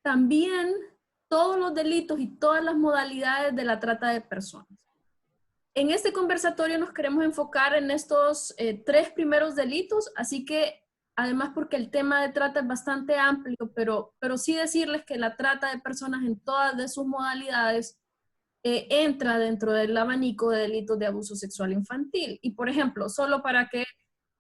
También todos los delitos y todas las modalidades de la trata de personas. En este conversatorio nos queremos enfocar en estos 3 primeros delitos, así que además porque el tema de trata es bastante amplio, pero sí decirles que la trata de personas en todas de sus modalidades entra dentro del abanico de delitos de abuso sexual infantil. Y por ejemplo, solo para que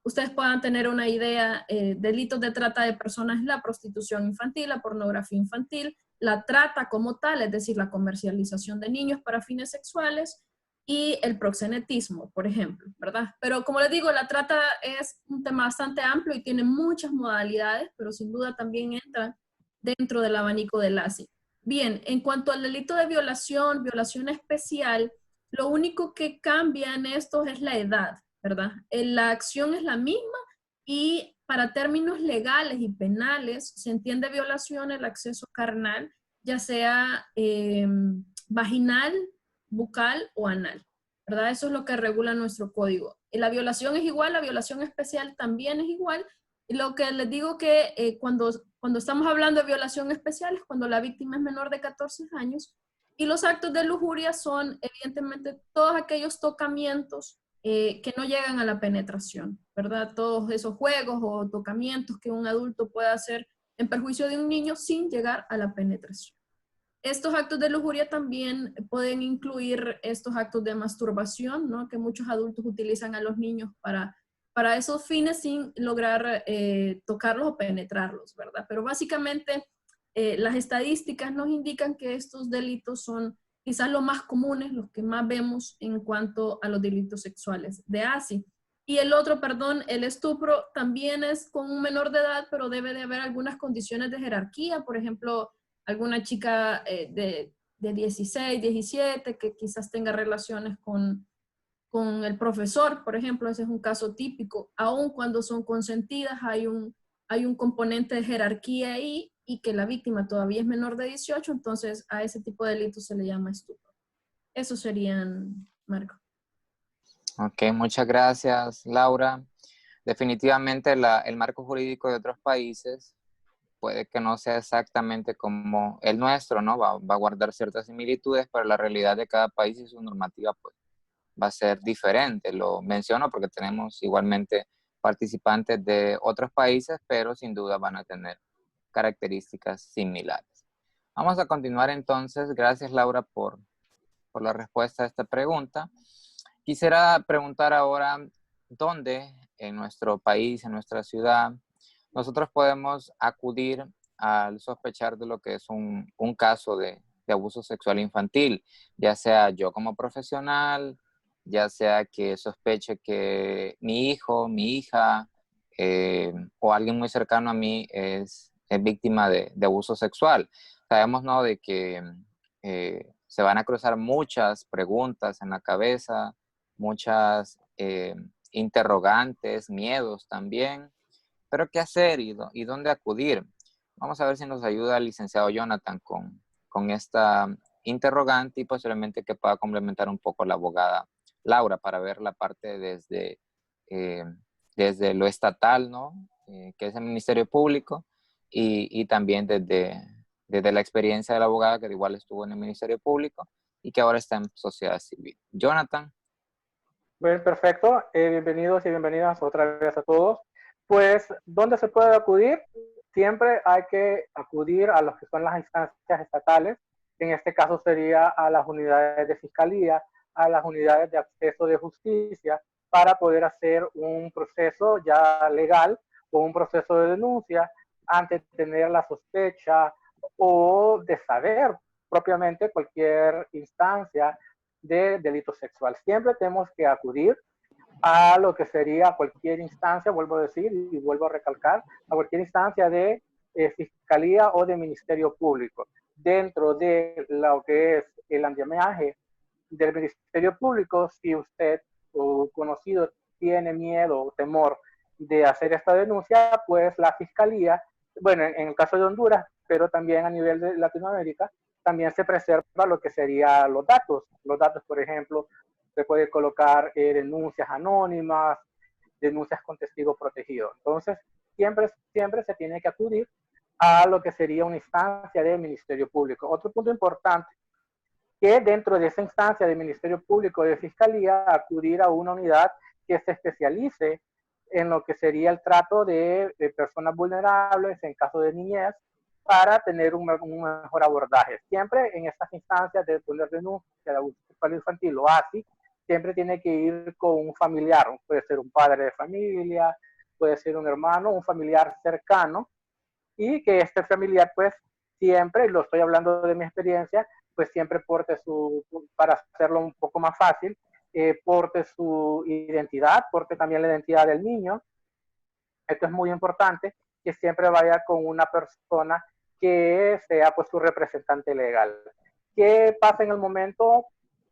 ustedes puedan tener una idea, delitos de trata de personas es la prostitución infantil, la pornografía infantil, la trata como tal, es decir, la comercialización de niños para fines sexuales, y el proxenetismo, por ejemplo, ¿verdad? Pero como les digo, la trata es un tema bastante amplio y tiene muchas modalidades, pero sin duda también entra dentro del abanico del ASI. Bien, en cuanto al delito de violación, violación especial, lo único que cambia en estos es la edad, ¿verdad? La acción es la misma y para términos legales y penales se entiende violación el acceso carnal, ya sea vaginal, bucal o anal, ¿verdad? Eso es lo que regula nuestro código. La violación es igual, la violación especial también es igual. Y lo que les digo que cuando estamos hablando de violación especial es cuando la víctima es menor de 14 años y los actos de lujuria son evidentemente todos aquellos tocamientos que no llegan a la penetración, ¿verdad? Todos esos juegos o tocamientos que un adulto puede hacer en perjuicio de un niño sin llegar a la penetración. Estos actos de lujuria también pueden incluir estos actos de masturbación, ¿no? Que muchos adultos utilizan a los niños para esos fines sin lograr tocarlos o penetrarlos, ¿verdad? Pero básicamente las estadísticas nos indican que estos delitos son quizás los más comunes, los que más vemos en cuanto a los delitos sexuales de ASI. Y el otro, perdón, el estupro también es con un menor de edad, pero debe de haber algunas condiciones de jerarquía, por ejemplo, alguna chica de 16, 17, que quizás tenga relaciones con el profesor, por ejemplo, ese es un caso típico. Aun cuando son consentidas, hay un componente de jerarquía ahí y que la víctima todavía es menor de 18, entonces a ese tipo de delitos se le llama estupro. Eso serían, Marco. Ok, muchas gracias, Laura. Definitivamente el marco jurídico de otros países puede que no sea exactamente como el nuestro, ¿no? Va a guardar ciertas similitudes, pero la realidad de cada país y su normativa pues, va a ser diferente. Lo menciono porque tenemos igualmente participantes de otros países, pero sin duda van a tener características similares. Vamos a continuar entonces. Gracias, Laura, por la respuesta a esta pregunta. Quisiera preguntar ahora, ¿dónde en nuestro país, en nuestra ciudad, nosotros podemos acudir al sospechar de lo que es un caso de abuso sexual infantil? Ya sea yo como profesional, ya sea que sospeche que mi hijo, mi hija o alguien muy cercano a mí es víctima de abuso sexual. Sabemos, ¿no?, de que se van a cruzar muchas preguntas en la cabeza, muchas interrogantes, miedos también. Pero ¿qué hacer y dónde acudir? Vamos a ver si nos ayuda el licenciado Jonathan con esta interrogante y posiblemente que pueda complementar un poco la abogada Laura para ver la parte desde lo estatal, ¿no? Que es el Ministerio Público y también desde la experiencia de la abogada que igual estuvo en el Ministerio Público y que ahora está en sociedad civil. Jonathan. Bien, perfecto. Bienvenidos y bienvenidas otra vez a todos. Pues, ¿dónde se puede acudir? Siempre hay que acudir a lo que son las instancias estatales. En este caso sería a las unidades de fiscalía, a las unidades de acceso de justicia, para poder hacer un proceso ya legal o un proceso de denuncia antes de tener la sospecha o de saber propiamente cualquier instancia de delito sexual. Siempre tenemos que acudir a lo que sería cualquier instancia, vuelvo a decir y vuelvo a recalcar, a cualquier instancia de fiscalía o de ministerio público. Dentro de lo que es el andamiaje del ministerio público, si usted o conocido tiene miedo o temor de hacer esta denuncia, pues la fiscalía, bueno, en el caso de Honduras, pero también a nivel de Latinoamérica, también se preserva lo que serían los datos. Los datos, por ejemplo, se puede colocar denuncias anónimas, denuncias con testigo protegido. Entonces, siempre se tiene que acudir a lo que sería una instancia del Ministerio Público. Otro punto importante, que dentro de esa instancia del Ministerio Público de Fiscalía, acudir a una unidad que se especialice en lo que sería el trato de personas vulnerables en caso de niñez, para tener un mejor abordaje. Siempre en estas instancias de poner denuncia de abuso sexual infantil o así, siempre tiene que ir con un familiar, puede ser un padre de familia, puede ser un hermano, un familiar cercano, y que este familiar pues siempre, y lo estoy hablando de mi experiencia, pues siempre porte para hacerlo un poco más fácil, porte su identidad, porte también la identidad del niño. Esto es muy importante, que siempre vaya con una persona que sea pues su representante legal. ¿Qué pasa en el momento?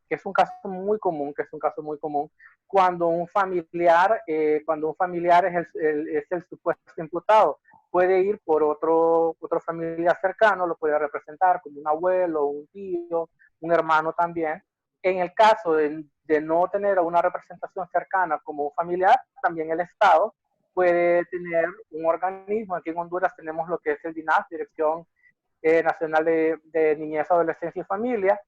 Que es un caso muy común, cuando un familiar es el supuesto imputado, puede ir por otro familiar cercano, lo puede representar como un abuelo, un tío, un hermano también. En el caso de no tener una representación cercana como un familiar, también el Estado puede tener un organismo. Aquí en Honduras tenemos lo que es el DINAF, Dirección Nacional de Niñez, Adolescencia y Familia,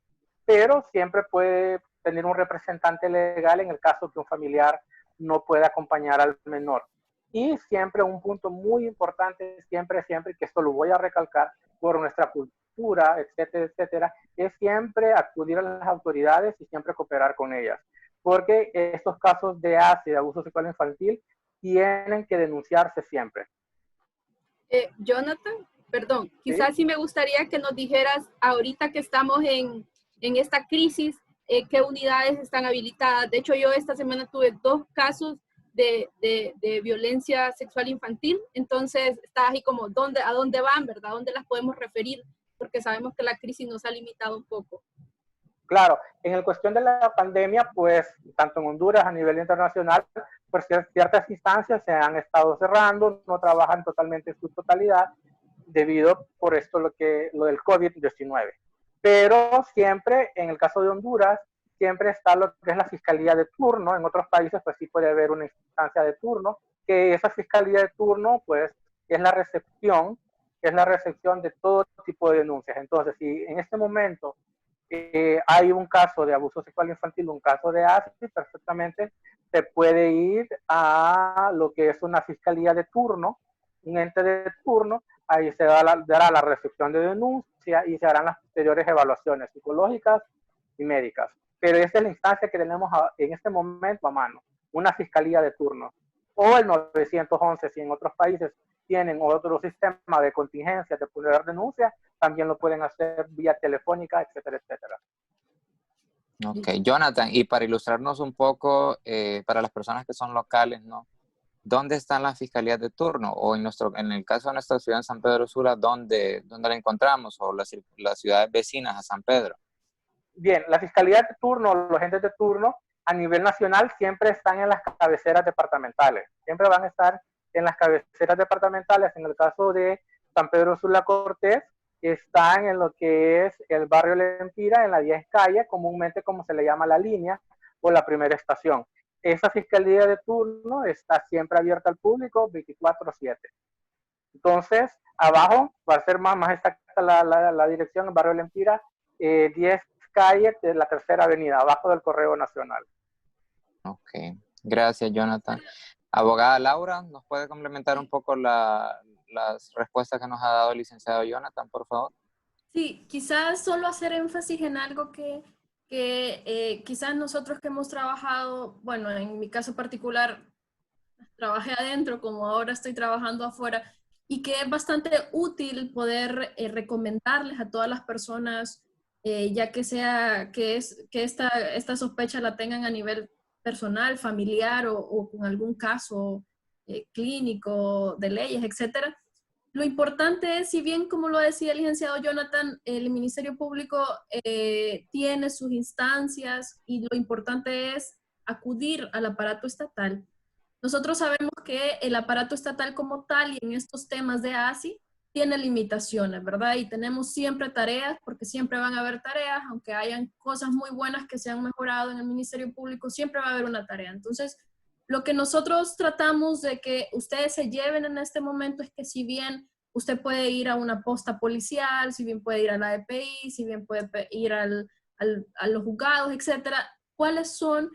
pero siempre puede tener un representante legal en el caso que un familiar no pueda acompañar al menor. Y siempre un punto muy importante, siempre, que esto lo voy a recalcar por nuestra cultura, etcétera, etcétera, es siempre acudir a las autoridades y siempre cooperar con ellas. Porque estos casos de ASI, de abuso sexual infantil, tienen que denunciarse siempre. Jonathan, perdón, quizás sí me gustaría que nos dijeras, ahorita que estamos en esta crisis, qué unidades están habilitadas. De hecho, yo esta semana tuve 2 casos de violencia sexual infantil, entonces está ahí como, ¿a dónde van, verdad? ¿A dónde las podemos referir? Porque sabemos que la crisis nos ha limitado un poco. Claro, en el cuestión de la pandemia, pues, tanto en Honduras a nivel internacional, pues ciertas instancias se han estado cerrando, no trabajan totalmente en su totalidad, debido por esto lo del COVID-19. Pero siempre, en el caso de Honduras, siempre está lo que es la fiscalía de turno. En otros países, pues sí puede haber una instancia de turno, que esa fiscalía de turno, pues, es la recepción de todo tipo de denuncias. Entonces, si en este momento hay un caso de abuso sexual infantil, un caso de ASI, perfectamente se puede ir a lo que es una fiscalía de turno, un ente de turno, ahí se dará la recepción de denuncia y se harán las posteriores evaluaciones psicológicas y médicas. Pero esa es la instancia que tenemos en este momento a mano, una fiscalía de turno. O el 911, si en otros países tienen otro sistema de contingencia de poder denuncia, también lo pueden hacer vía telefónica, etcétera, etcétera. Ok, Jonathan, y para ilustrarnos un poco, para las personas que son locales, ¿no? ¿Dónde están las fiscalías de turno? O en el caso de nuestra ciudad, en San Pedro Sula, ¿dónde la encontramos? O las ciudades vecinas a San Pedro. Bien, la fiscalía de turno, los agentes de turno, a nivel nacional siempre están en las cabeceras departamentales. Siempre van a estar en las cabeceras departamentales. En el caso de San Pedro Sula Cortés, están en lo que es el barrio Lempira, en la 10 calle, comúnmente como se le llama la línea o la primera estación. Esa fiscalía de turno está siempre abierta al público 24/7. Entonces, abajo va a ser más exacta la dirección, el barrio Lempira, 10 calle de la Tercera Avenida, abajo del Correo Nacional. Ok, gracias, Jonathan. Abogada Laura, ¿nos puede complementar un poco las respuestas que nos ha dado el licenciado Jonathan, por favor? Sí, quizás solo hacer énfasis en algo que quizás nosotros que hemos trabajado, bueno, en mi caso particular, trabajé adentro como ahora estoy trabajando afuera, y que es bastante útil poder recomendarles a todas las personas, ya que sea que esta sospecha la tengan a nivel personal, familiar o con algún caso clínico, de leyes, etcétera. Lo importante es, si bien, como lo decía el licenciado Jonathan, el Ministerio Público tiene sus instancias y lo importante es acudir al aparato estatal. Nosotros sabemos que el aparato estatal como tal y en estos temas de ASI tiene limitaciones, ¿verdad? Y tenemos siempre tareas, porque siempre van a haber tareas, aunque hayan cosas muy buenas que se han mejorado en el Ministerio Público, siempre va a haber una tarea. Entonces, Lo que nosotros tratamos de que ustedes se lleven en este momento es que si bien usted puede ir a una posta policial, si bien puede ir a la EPI, si bien puede ir a los juzgados, etcétera, ¿cuáles son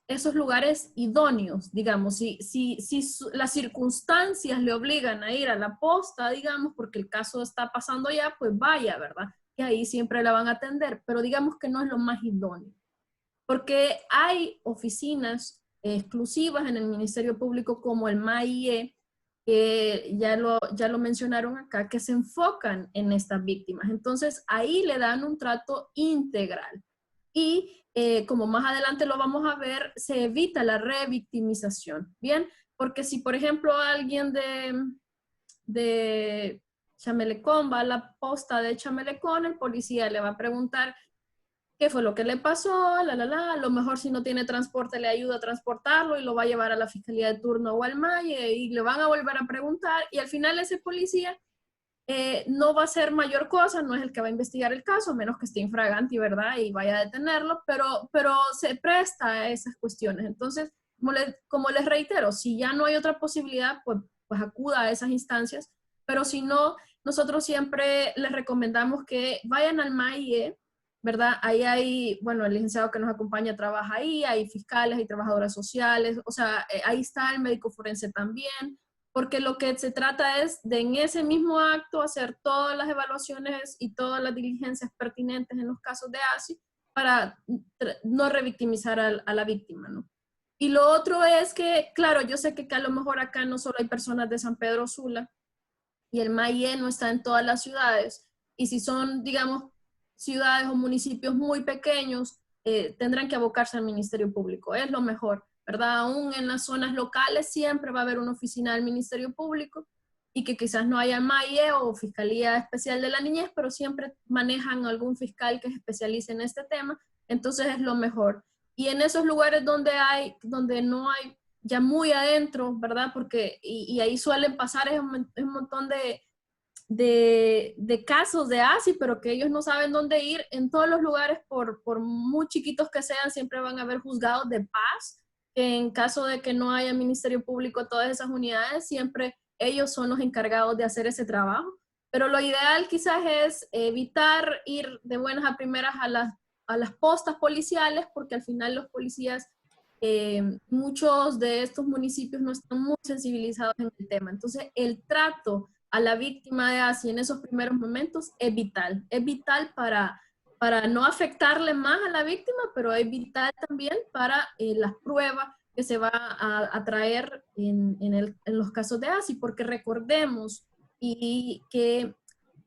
esos lugares idóneos? Digamos, si las circunstancias le obligan a ir a la posta, digamos, porque el caso está pasando ya, pues vaya, ¿verdad? Que ahí siempre la van a atender, pero digamos que no es lo más idóneo. Porque hay oficinas exclusivas en el Ministerio Público como el MAIE, que ya lo mencionaron acá, que se enfocan en estas víctimas. Entonces, ahí le dan un trato integral. Y como más adelante lo vamos a ver, se evita la revictimización, ¿bien? Porque si, por ejemplo, alguien de Chamelecón va a la posta de Chamelecón, el policía le va a preguntar qué fue lo que le pasó, a lo mejor si no tiene transporte le ayuda a transportarlo y lo va a llevar a la fiscalía de turno o al MAIE y le van a volver a preguntar y al final ese policía no va a hacer mayor cosa, no es el que va a investigar el caso, menos que esté infraganti, ¿verdad? Y vaya a detenerlo, pero se presta a esas cuestiones. Entonces, como les reitero, si ya no hay otra posibilidad, pues acuda a esas instancias, pero si no, nosotros siempre les recomendamos que vayan al MAIE, ¿verdad? Ahí hay, bueno, el licenciado que nos acompaña trabaja ahí, hay fiscales, hay trabajadoras sociales, o sea, ahí está el médico forense también, porque lo que se trata es de en ese mismo acto hacer todas las evaluaciones y todas las diligencias pertinentes en los casos de ASI para no revictimizar a la víctima, ¿no? Y lo otro es que, claro, yo sé que a lo mejor acá no solo hay personas de San Pedro Sula y el MAIE no está en todas las ciudades, y si son, digamos, ciudades o municipios muy pequeños, tendrán que abocarse al Ministerio Público, es lo mejor, ¿verdad? Aún en las zonas locales siempre va a haber una oficina del Ministerio Público y que quizás no haya MAIE o Fiscalía Especial de la Niñez, pero siempre manejan algún fiscal que se especialice en este tema, entonces es lo mejor. Y en esos lugares donde no hay, ya muy adentro, ¿verdad? Porque, y ahí suelen pasar un montón de casos de ASI, pero que ellos no saben dónde ir. En todos los lugares, por muy chiquitos que sean, siempre van a haber juzgados de paz, que en caso de que no haya Ministerio Público, todas esas unidades, siempre ellos son los encargados de hacer ese trabajo. Pero lo ideal quizás es evitar ir de buenas a primeras a las postas policiales, porque al final los policías, muchos de estos municipios no están muy sensibilizados en el tema. Entonces, el trato a la víctima de ASI en esos primeros momentos es vital para no afectarle más a la víctima, pero es vital también para las pruebas que se va a traer en los casos de ASI, porque recordemos y que,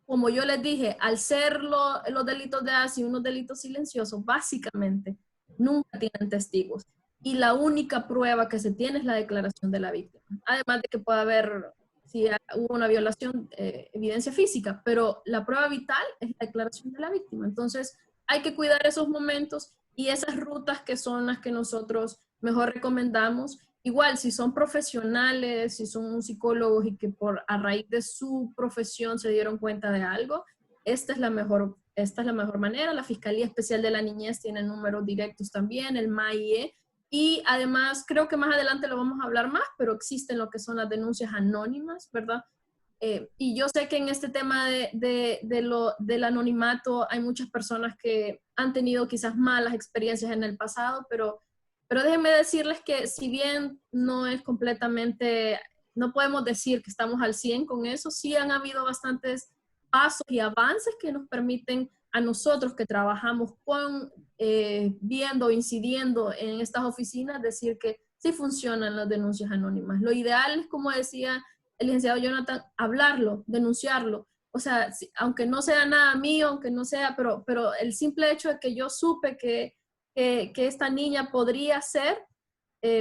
como yo les dije, al ser los delitos de ASI unos delitos silenciosos, básicamente nunca tienen testigos. Y la única prueba que se tiene es la declaración de la víctima. Además de que puede haber, si hubo una violación, evidencia física, pero la prueba vital es la declaración de la víctima. Entonces, hay que cuidar esos momentos y esas rutas que son las que nosotros mejor recomendamos. Igual, si son profesionales, si son psicólogos y que a raíz de su profesión se dieron cuenta de algo, esta es la mejor manera. La Fiscalía Especial de la Niñez tiene números directos también, el MAIE, y además creo que más adelante lo vamos a hablar más, pero existen lo que son las denuncias anónimas, ¿verdad? Y yo sé que en este tema del anonimato hay muchas personas que han tenido quizás malas experiencias en el pasado, pero déjenme decirles que si bien no es completamente, no podemos decir que estamos al 100 con eso, sí han habido bastantes pasos y avances que nos permiten a nosotros que trabajamos viendo, incidiendo en estas oficinas, decir que sí funcionan las denuncias anónimas. Lo ideal es, como decía el licenciado Jonathan, hablarlo, denunciarlo. O sea, aunque no sea nada mío, aunque no sea, pero el simple hecho de que yo supe que esta niña podría ser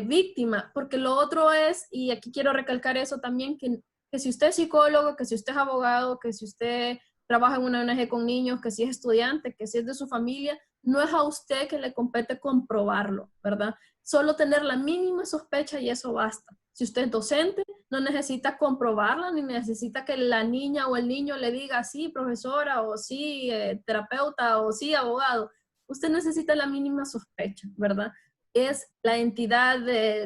víctima, porque lo otro es, y aquí quiero recalcar eso también, que si usted es psicólogo, que si usted es abogado, que si usted trabaja en una ONG con niños, que si es estudiante, que si es de su familia, no es a usted que le compete comprobarlo, ¿verdad? Solo tener la mínima sospecha y eso basta. Si usted es docente, no necesita comprobarla, ni necesita que la niña o el niño le diga sí, profesora, o sí, terapeuta, o sí, abogado. Usted necesita la mínima sospecha, ¿verdad? es la entidad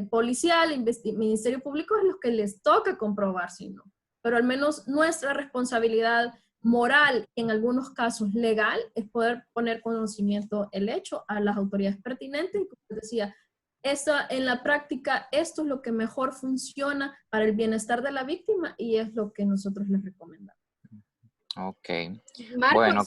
policial, el Ministerio Público, es lo que les toca comprobar si no. Pero al menos nuestra responsabilidad moral, en algunos casos legal, es poder poner conocimiento el hecho a las autoridades pertinentes. Y como decía, en la práctica, esto es lo que mejor funciona para el bienestar de la víctima y es lo que nosotros les recomendamos. Ok. Marcos, bueno,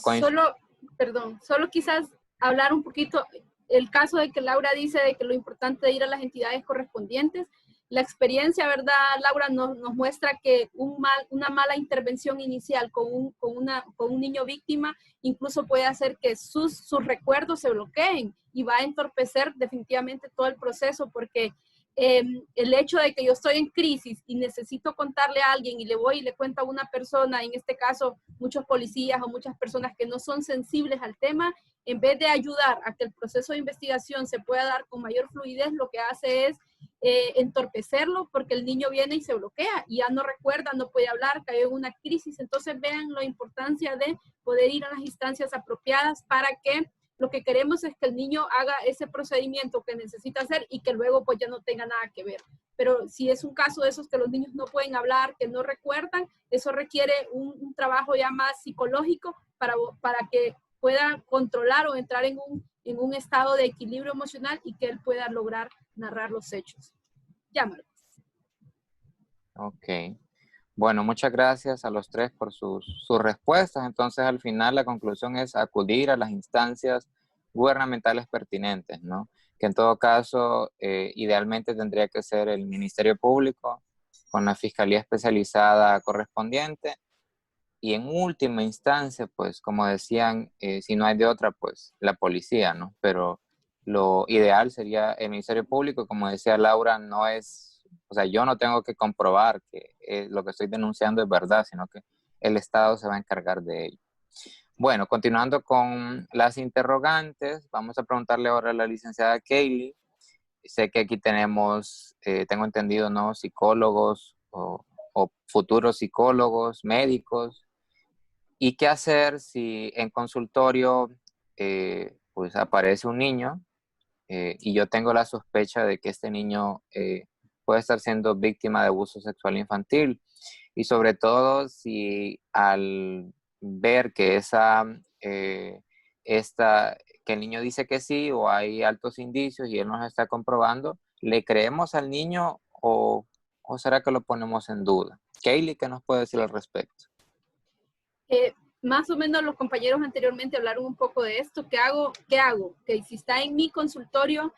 solo quizás hablar un poquito, el caso de que Laura dice de que lo importante es ir a las entidades correspondientes. La experiencia, ¿verdad, Laura? Nos muestra que una mala intervención inicial con un niño víctima incluso puede hacer que sus recuerdos se bloqueen y va a entorpecer definitivamente todo el proceso, porque el hecho de que yo estoy en crisis y necesito contarle a alguien y le voy y le cuento a una persona, en este caso muchos policías o muchas personas que no son sensibles al tema, en vez de ayudar a que el proceso de investigación se pueda dar con mayor fluidez, lo que hace es entorpecerlo, porque el niño viene y se bloquea y ya no recuerda, no puede hablar, cayó en una crisis. Entonces vean la importancia de poder ir a las instancias apropiadas para que lo que queremos es que el niño haga ese procedimiento que necesita hacer y que luego pues ya no tenga nada que ver. Pero si es un caso de esos que los niños no pueden hablar, que no recuerdan, eso requiere un trabajo ya más psicológico para que pueda controlar o entrar en un estado de equilibrio emocional y que él pueda lograr narrar los hechos. Ya, Marcos. Ok. Bueno, muchas gracias a los tres por sus respuestas. Entonces, al final, la conclusión es acudir a las instancias gubernamentales pertinentes, ¿no? Que en todo caso, idealmente tendría que ser el Ministerio Público con la Fiscalía Especializada correspondiente. Y en última instancia, pues, como decían, si no hay de otra, pues, la policía, ¿no? Pero lo ideal sería el Ministerio Público. Como decía Laura, no es... O sea, yo no tengo que comprobar que lo que estoy denunciando es verdad, sino que el Estado se va a encargar de ello. Bueno, continuando con las interrogantes, vamos a preguntarle ahora a la licenciada Kaylee. Sé que aquí tenemos, tengo entendido, ¿no? Psicólogos o futuros psicólogos, médicos. ¿Y qué hacer si en consultorio pues aparece un niño y yo tengo la sospecha de que este niño puede estar siendo víctima de abuso sexual infantil? Y sobre todo si al ver que que el niño dice que sí o hay altos indicios y él nos está comprobando, ¿le creemos al niño o será que lo ponemos en duda? Kaylee, ¿qué nos puede decir al respecto? Más o menos los compañeros anteriormente hablaron un poco de esto. ¿Qué hago? Que si está en mi consultorio,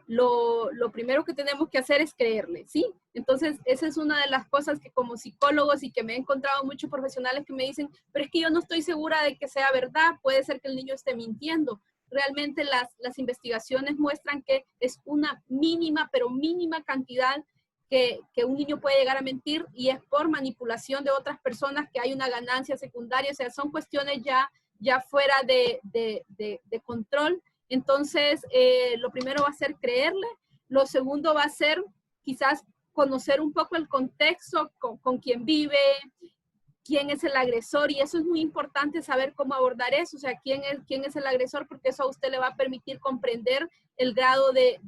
lo primero que tenemos que hacer es creerle, ¿sí? Entonces, esa es una de las cosas que como psicólogos y que me he encontrado muchos profesionales que me dicen, pero es que yo no estoy segura de que sea verdad, puede ser que el niño esté mintiendo. Realmente las investigaciones muestran que es una mínima, pero mínima cantidad que un niño puede llegar a mentir y es por manipulación de otras personas que hay una ganancia secundaria, o sea, son cuestiones ya fuera de control. Entonces, lo primero va a ser creerle, lo segundo va a ser quizás conocer un poco el contexto con quién vive, quién es el agresor, y eso es muy importante saber cómo abordar eso, o sea, quién es el agresor, porque eso a usted le va a permitir comprender el grado de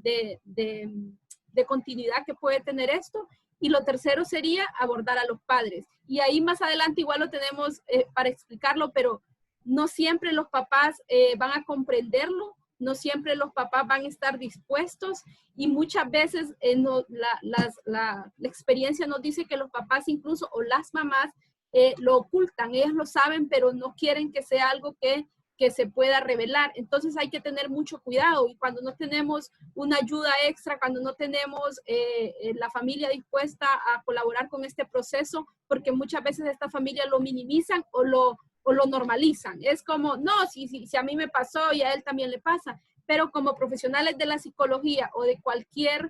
continuidad que puede tener esto. Y lo tercero sería abordar a los padres. Y ahí más adelante igual lo tenemos para explicarlo, pero no siempre los papás van a comprenderlo, no siempre los papás van a estar dispuestos y muchas veces la experiencia nos dice que los papás incluso o las mamás lo ocultan, ellas lo saben, pero no quieren que sea algo que se pueda revelar. Entonces hay que tener mucho cuidado y cuando no tenemos una ayuda extra, cuando no tenemos la familia dispuesta a colaborar con este proceso, porque muchas veces esta familia lo minimizan o lo normalizan. Es como, no, si a mí me pasó y a él también le pasa. Pero como profesionales de la psicología o de cualquier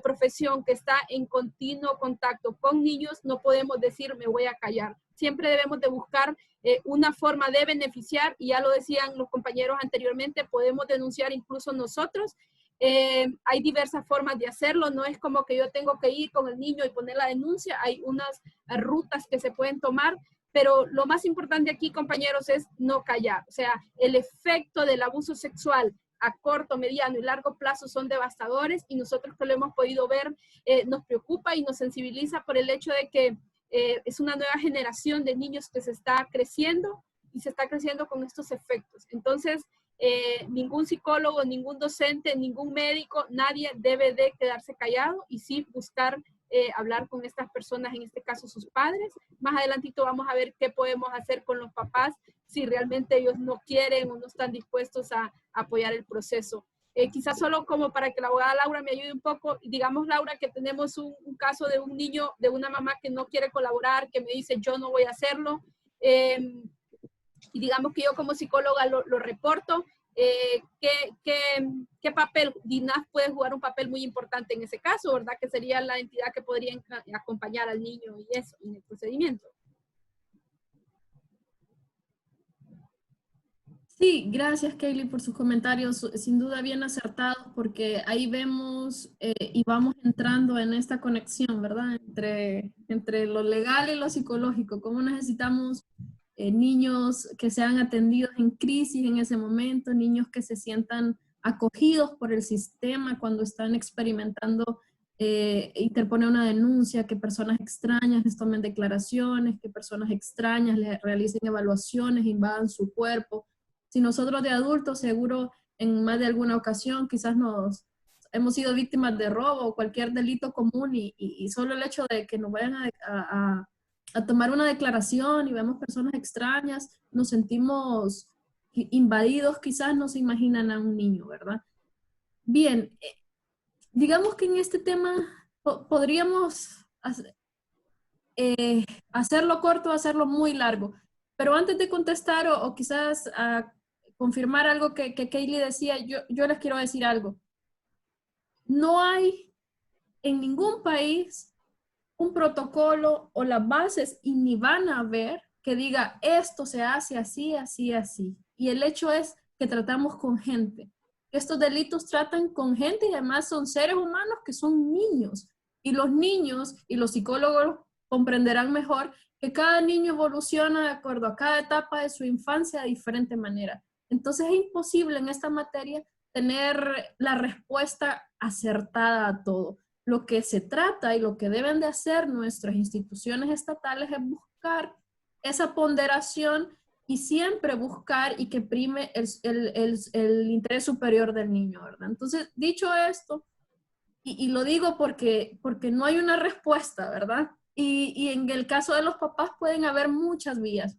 profesión que está en continuo contacto con niños, no podemos decir me voy a callar. Siempre debemos de buscar una forma de beneficiar, y ya lo decían los compañeros anteriormente, podemos denunciar incluso nosotros. Hay diversas formas de hacerlo, no es como que yo tengo que ir con el niño y poner la denuncia, hay unas rutas que se pueden tomar, pero lo más importante aquí, compañeros, es no callar. O sea, el efecto del abuso sexual a corto, mediano y largo plazo son devastadores, y nosotros que lo hemos podido ver, nos preocupa y nos sensibiliza por el hecho de que es una nueva generación de niños que se está creciendo y se está creciendo con estos efectos. Entonces, ningún psicólogo, ningún docente, ningún médico, nadie debe de quedarse callado y sí buscar hablar con estas personas, en este caso sus padres. Más adelantito vamos a ver qué podemos hacer con los papás si realmente ellos no quieren o no están dispuestos a apoyar el proceso. Quizás solo como para que la abogada Laura me ayude un poco, digamos, Laura, que tenemos un caso de un niño, de una mamá que no quiere colaborar, que me dice yo no voy a hacerlo, y digamos que yo como psicóloga lo reporto. ¿Qué papel? DINAF puede jugar un papel muy importante en ese caso, ¿verdad? Que sería la entidad que podría acompañar al niño y eso, en el procedimiento. Sí, gracias Kaylee por sus comentarios, sin duda bien acertados, porque ahí vemos y vamos entrando en esta conexión, ¿verdad? Entre lo legal y lo psicológico, cómo necesitamos niños que sean atendidos en crisis en ese momento, niños que se sientan acogidos por el sistema cuando están experimentando interponer una denuncia, que personas extrañas les tomen declaraciones, que personas extrañas les realicen evaluaciones, invadan su cuerpo. Si nosotros de adultos, seguro en más de alguna ocasión, quizás hemos sido víctimas de robo o cualquier delito común y solo el hecho de que nos vayan a tomar una declaración y vemos personas extrañas, nos sentimos invadidos, quizás no se imaginan a un niño, ¿verdad? Bien, digamos que en este tema podríamos hacerlo corto o hacerlo muy largo, pero antes de contestar o quizás confirmar algo que Kaylee decía, yo les quiero decir algo. No hay en ningún país un protocolo o las bases y ni van a ver que diga esto se hace así, así, así. Y el hecho es que tratamos con gente. Estos delitos tratan con gente y además son seres humanos que son niños. Y los niños y los psicólogos comprenderán mejor que cada niño evoluciona de acuerdo a cada etapa de su infancia de diferente manera. Entonces es imposible en esta materia tener la respuesta acertada a todo. Lo que se trata y lo que deben de hacer nuestras instituciones estatales es buscar esa ponderación y siempre buscar y que prime el interés superior del niño, ¿verdad? Entonces, dicho esto, y lo digo porque no hay una respuesta, ¿verdad? Y en el caso de los papás pueden haber muchas vías.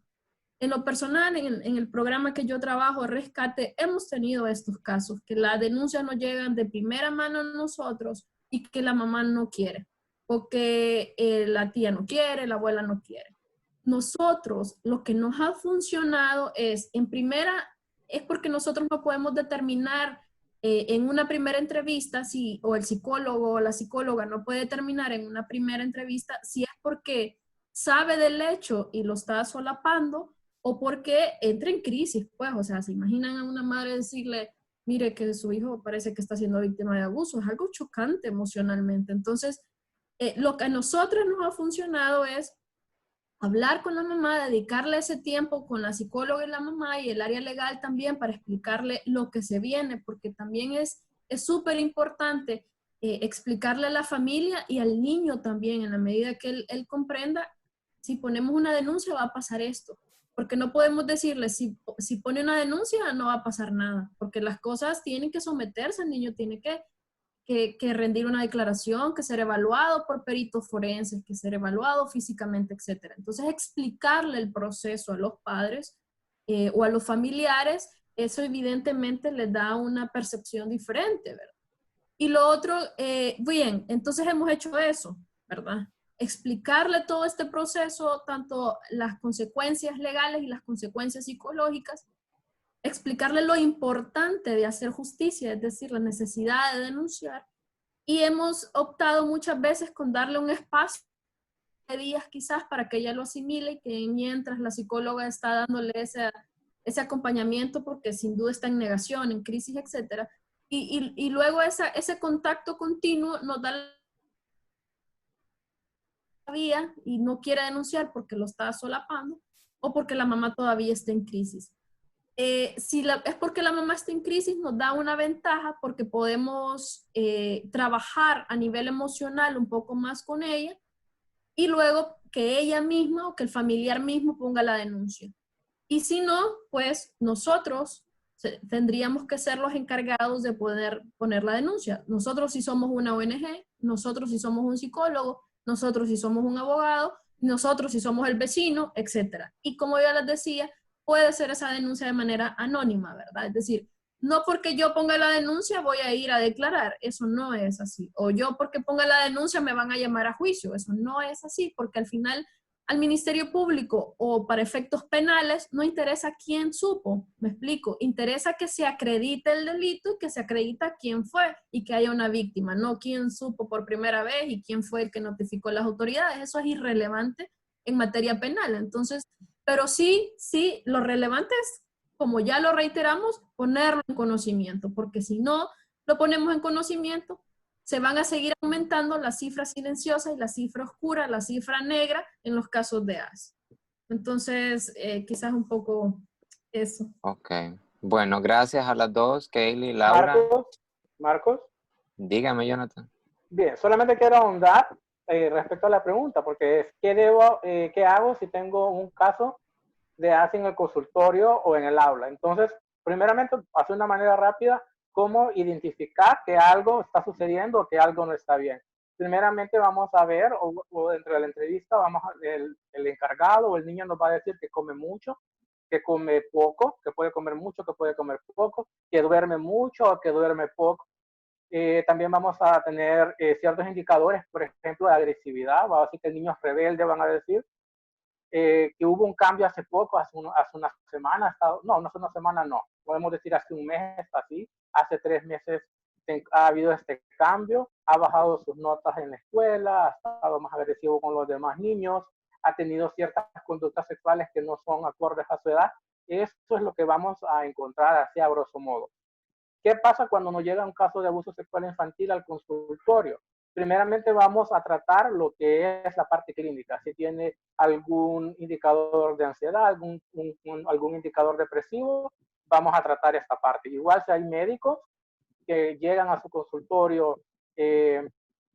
En lo personal, en el programa que yo trabajo, Rescate, hemos tenido estos casos, que las denuncias nos llegan de primera mano a nosotros y que la mamá no quiere, o que la tía no quiere, la abuela no quiere. Nosotros, lo que nos ha funcionado es, en primera, es porque nosotros no podemos determinar en una primera entrevista, si, o el psicólogo o la psicóloga no puede determinar en una primera entrevista si es porque sabe del hecho y lo está solapando, o porque entra en crisis, pues, o sea, se imaginan a una madre decirle, mire que su hijo parece que está siendo víctima de abuso, es algo chocante emocionalmente. Entonces, lo que a nosotros nos ha funcionado es hablar con la mamá, dedicarle ese tiempo con la psicóloga y la mamá y el área legal también para explicarle lo que se viene, porque también es súper importante explicarle a la familia y al niño también, en la medida que él comprenda, si ponemos una denuncia va a pasar esto. Porque no podemos decirle, si pone una denuncia no va a pasar nada, porque las cosas tienen que someterse, el niño tiene que rendir una declaración, que ser evaluado por peritos forenses, que ser evaluado físicamente, etc. Entonces, explicarle el proceso a los padres o a los familiares, eso evidentemente les da una percepción diferente, ¿verdad? Y lo otro, bien, entonces hemos hecho eso, ¿verdad? Explicarle todo este proceso, tanto las consecuencias legales y las consecuencias psicológicas, explicarle lo importante de hacer justicia, es decir, la necesidad de denunciar, y hemos optado muchas veces con darle un espacio de días quizás para que ella lo asimile y que mientras la psicóloga está dándole ese acompañamiento, porque sin duda está en negación, en crisis, etc. Y luego ese contacto continuo nos da vía y no quiere denunciar porque lo está solapando o porque la mamá todavía está en crisis. es porque la mamá está en crisis, nos da una ventaja porque podemos trabajar a nivel emocional un poco más con ella y luego que ella misma o que el familiar mismo ponga la denuncia. Y si no, pues nosotros tendríamos que ser los encargados de poder poner la denuncia. Nosotros si somos una ONG, nosotros si somos un psicólogo, nosotros si somos un abogado, nosotros si somos el vecino, etc. Y como ya les decía, puede ser esa denuncia de manera anónima, ¿verdad? Es decir, no porque yo ponga la denuncia voy a ir a declarar, eso no es así. O yo porque ponga la denuncia me van a llamar a juicio, eso no es así, porque al final al Ministerio Público o para efectos penales no interesa quién supo, me explico, interesa que se acredite el delito y que se acredita quién fue y que haya una víctima, no quién supo por primera vez y quién fue el que notificó a las autoridades, eso es irrelevante en materia penal. Entonces, pero sí, lo relevante es, como ya lo reiteramos, ponerlo en conocimiento, porque si no lo ponemos en conocimiento, se van a seguir aumentando las cifras silenciosas y la cifra oscura, la cifra negra en los casos de AS. Entonces, quizás un poco eso. Ok. Bueno, gracias a las dos, Kaylee, Laura. Marcos. Dígame, Jonathan. Bien, solamente quiero ahondar respecto a la pregunta, porque es, ¿qué hago si tengo un caso de AS en el consultorio o en el aula? Entonces, primeramente, hace una manera rápida, cómo identificar que algo está sucediendo o que algo no está bien. Primeramente vamos a ver, o dentro de la entrevista, el encargado o el niño nos va a decir que come mucho, que come poco, que puede comer mucho, que puede comer poco, que duerme mucho o que duerme poco. También vamos a tener ciertos indicadores, por ejemplo, de agresividad. Va a decir que el niño es rebelde, van a decir que hubo un cambio hace poco, hace una semana, no hace una semana no, podemos decir hace un mes, así, hace 3 meses ha habido este cambio, ha bajado sus notas en la escuela, ha estado más agresivo con los demás niños, ha tenido ciertas conductas sexuales que no son acordes a su edad. Esto es lo que vamos a encontrar así a grosso modo. ¿Qué pasa cuando nos llega un caso de abuso sexual infantil al consultorio? Primeramente vamos a tratar lo que es la parte clínica, si tiene algún indicador de ansiedad, algún indicador depresivo, vamos a tratar esta parte. Igual si hay médicos que llegan a su consultorio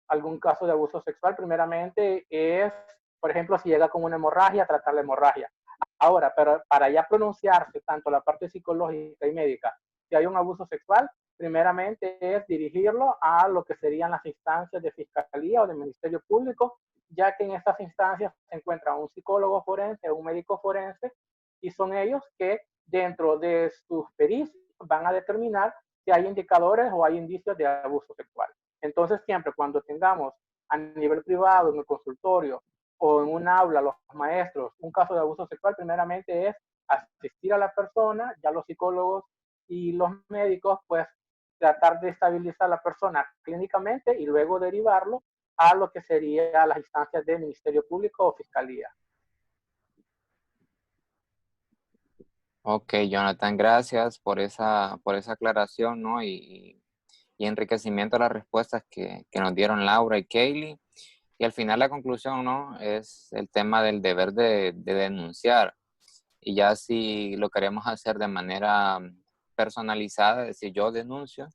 algún caso de abuso sexual, primeramente es, por ejemplo, si llega con una hemorragia, tratar la hemorragia. Ahora, pero para ya pronunciarse tanto la parte psicológica y médica, si hay un abuso sexual, primeramente es dirigirlo a lo que serían las instancias de fiscalía o de Ministerio Público, ya que en estas instancias se encuentra un psicólogo forense, un médico forense, y son ellos que dentro de sus pericias van a determinar si hay indicadores o hay indicios de abuso sexual. Entonces, siempre cuando tengamos a nivel privado, en el consultorio o en un aula, los maestros, un caso de abuso sexual, primeramente es asistir a la persona, ya los psicólogos y los médicos, pues tratar de estabilizar a la persona clínicamente y luego derivarlo a lo que sería las instancias de Ministerio Público o Fiscalía. Ok, Jonathan, gracias por esa aclaración, ¿no? Y enriquecimiento de las respuestas que nos dieron Laura y Kaylee. Y al final la conclusión, ¿no? Es el tema del deber de denunciar. Y ya si lo queremos hacer de manera personalizada, es decir, yo denuncio,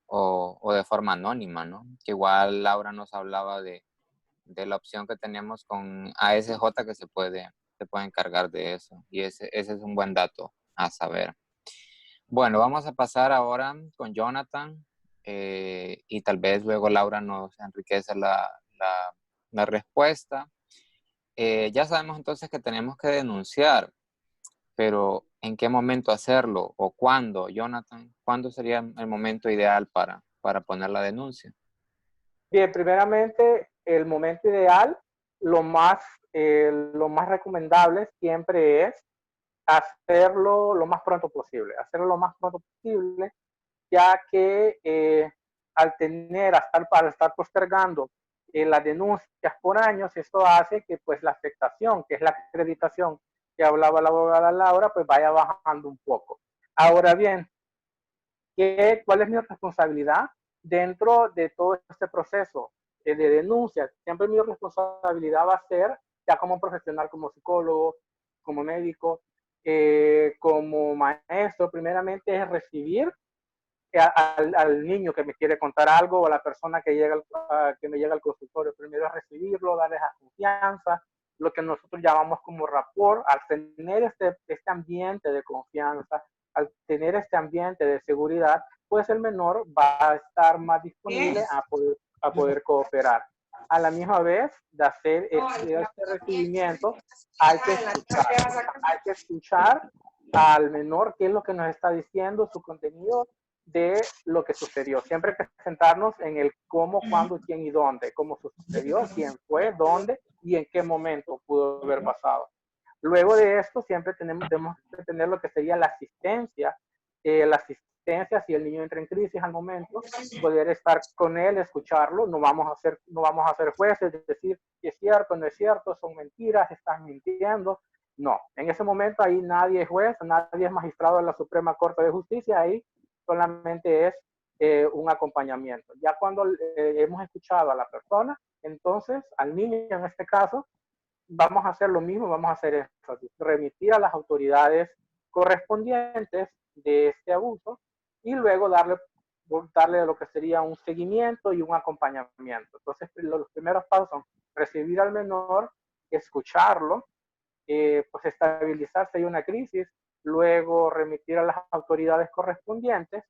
o de forma anónima, ¿no? Que igual Laura nos hablaba de la opción que tenemos con ASJ que se puede encargar de eso. Y ese es un buen dato a saber. Bueno, vamos a pasar ahora con Jonathan y tal vez luego Laura nos enriquece la respuesta. Ya sabemos entonces que tenemos que denunciar, pero ¿en qué momento hacerlo o cuándo, Jonathan? ¿Cuándo sería el momento ideal para poner la denuncia? Bien, primeramente, el momento ideal, lo más recomendable siempre es hacerlo lo más pronto posible, ya que al estar postergando las denuncias por años, esto hace que pues la afectación, que es la acreditación que hablaba la abogada Laura, pues vaya bajando un poco. Ahora bien, ¿cuál es mi responsabilidad dentro de todo este proceso de denuncia? Siempre mi responsabilidad va a ser, ya como profesional, como psicólogo, como médico, como maestro, primeramente es recibir al niño que me quiere contar algo o a la persona que me llega al consultorio. Primero es recibirlo, darles la confianza, lo que nosotros llamamos como rapport. Al tener este ambiente de confianza, al tener este ambiente de seguridad, pues el menor va a estar más disponible a poder cooperar. A la misma vez de hacer este recibimiento, hay que escuchar al menor qué es lo que nos está diciendo, su contenido, de lo que sucedió. Siempre hay que centrarnos en el cómo, cuándo, quién y dónde, cómo sucedió, quién fue, dónde y en qué momento pudo haber pasado. Luego de esto, siempre tenemos que tener lo que sería la asistencia si el niño entra en crisis al momento, poder estar con él, escucharlo. No vamos a ser jueces, de decir si es cierto, no es cierto, son mentiras, están mintiendo. No, en ese momento ahí nadie es juez, nadie es magistrado de la Suprema Corte de Justicia, ahí solamente es un acompañamiento. Ya cuando hemos escuchado a la persona, entonces al niño en este caso, vamos a hacer lo mismo, vamos a hacer esto, remitir a las autoridades correspondientes de este abuso y luego darle lo que sería un seguimiento y un acompañamiento. Entonces los primeros pasos son recibir al menor, escucharlo, pues estabilizarse en una crisis, luego remitir a las autoridades correspondientes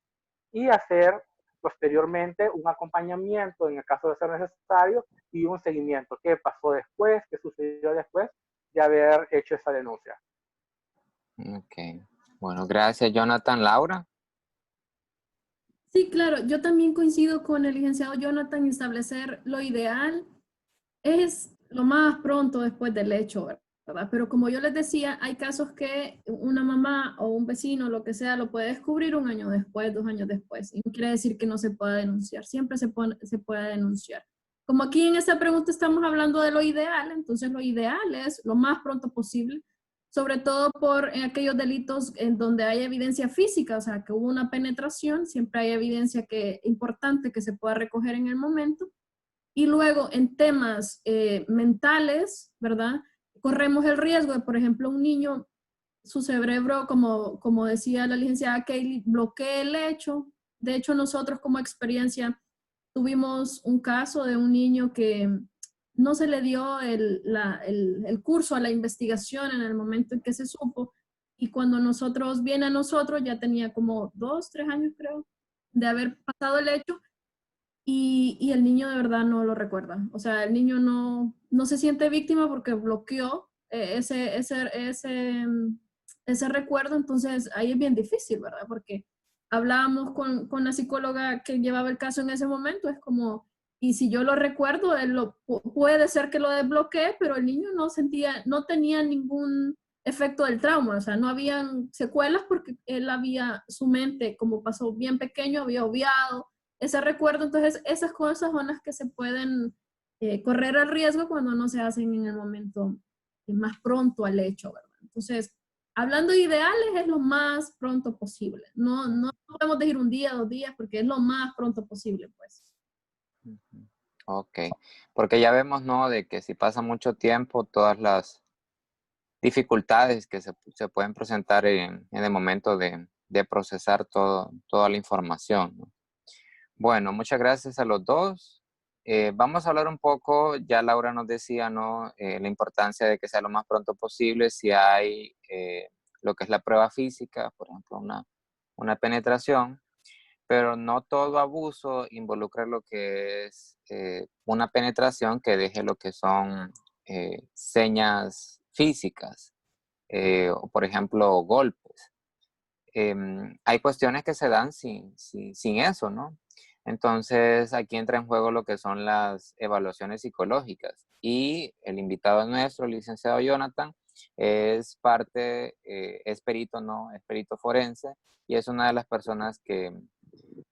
y hacer posteriormente un acompañamiento en el caso de ser necesario y un seguimiento. ¿Qué pasó después? ¿Qué sucedió después de haber hecho esa denuncia? Ok. Bueno, gracias, Jonathan. Laura. Sí, claro, yo también coincido con el licenciado Jonathan. Establecer lo ideal es lo más pronto después del hecho, ¿verdad? Pero como yo les decía, hay casos que una mamá o un vecino, lo que sea, lo puede descubrir 1 año después, 2 años después. Y no quiere decir que no se pueda denunciar, siempre se puede denunciar. Como aquí en esta pregunta estamos hablando de lo ideal, entonces lo ideal es lo más pronto posible, sobre todo por aquellos delitos en donde hay evidencia física, o sea, que hubo una penetración, siempre hay evidencia importante que se pueda recoger en el momento. Y luego en temas mentales, ¿verdad? Corremos el riesgo de, por ejemplo, un niño, su cerebro, como decía la licenciada Kaylee, bloquea el hecho. De hecho, nosotros como experiencia tuvimos un caso de un niño que no se le dio el curso a la investigación en el momento en que se supo, y cuando viene a nosotros, ya tenía como 2, 3 años creo, de haber pasado el hecho, y el niño de verdad no lo recuerda. O sea, el niño no se siente víctima porque bloqueó ese recuerdo. Entonces ahí es bien difícil, ¿verdad? Porque hablábamos con la psicóloga que llevaba el caso en ese momento, es como, y si yo lo recuerdo, puede ser que lo desbloquee, pero el niño no tenía ningún efecto del trauma, o sea, no habían secuelas porque su mente, como pasó bien pequeño, había obviado ese recuerdo. Entonces esas cosas son las que se pueden correr el riesgo cuando no se hacen en el momento más pronto al hecho, ¿verdad? Entonces, hablando de ideales, es lo más pronto posible. No podemos decir 1 día, 2 días, porque es lo más pronto posible, pues. Ok, porque ya vemos, ¿no? De que si pasa mucho tiempo, todas las dificultades que se pueden presentar en el momento de procesar toda la información, ¿no? Bueno, muchas gracias a los dos. Vamos a hablar un poco, ya Laura nos decía, ¿no? La importancia de que sea lo más pronto posible si hay lo que es la prueba física, por ejemplo, una penetración, pero no todo abuso involucra lo que es una penetración que deje lo que son señas físicas, o por ejemplo, golpes. Hay cuestiones que se dan sin eso, ¿no? Entonces, aquí entra en juego lo que son las evaluaciones psicológicas. Y el invitado nuestro, el licenciado Jonathan, es perito, ¿no? Es perito forense y es una de las personas que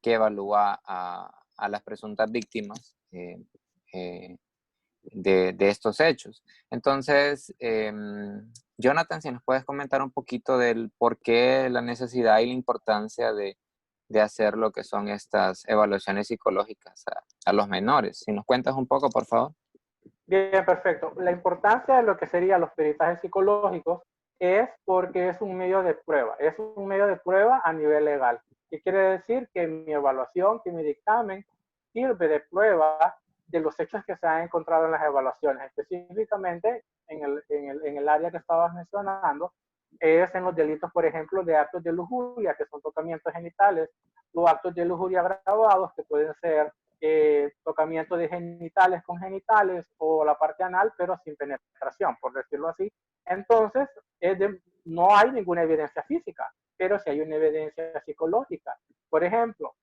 evalúa a las presuntas víctimas de estos hechos. Entonces, Jonathan, si nos puedes comentar un poquito del por qué la necesidad y la importancia de hacer lo que son estas evaluaciones psicológicas a los menores. Si nos cuentas un poco, por favor. Bien, perfecto. La importancia de lo que serían los peritajes psicológicos es porque es un medio de prueba. Es un medio de prueba a nivel legal. ¿Qué quiere decir? Que mi evaluación, que mi dictamen sirve de prueba de los hechos que se han encontrado en las evaluaciones. Específicamente en el área que estabas mencionando, es en los delitos, por ejemplo, de actos de lujuria, que son tocamientos genitales, o actos de lujuria agravados, que pueden ser tocamiento de genitales con genitales o la parte anal, pero sin penetración, por decirlo así. Entonces, no hay ninguna evidencia física, pero sí hay una evidencia psicológica. Por ejemplo,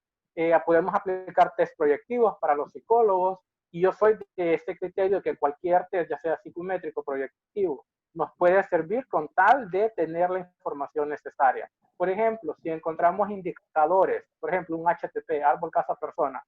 podemos aplicar test proyectivos para los psicólogos, y yo soy de este criterio que cualquier test, ya sea psicométrico, proyectivo, nos puede servir con tal de tener la información necesaria. Por ejemplo, si encontramos indicadores, por ejemplo, un HTP, árbol casa persona,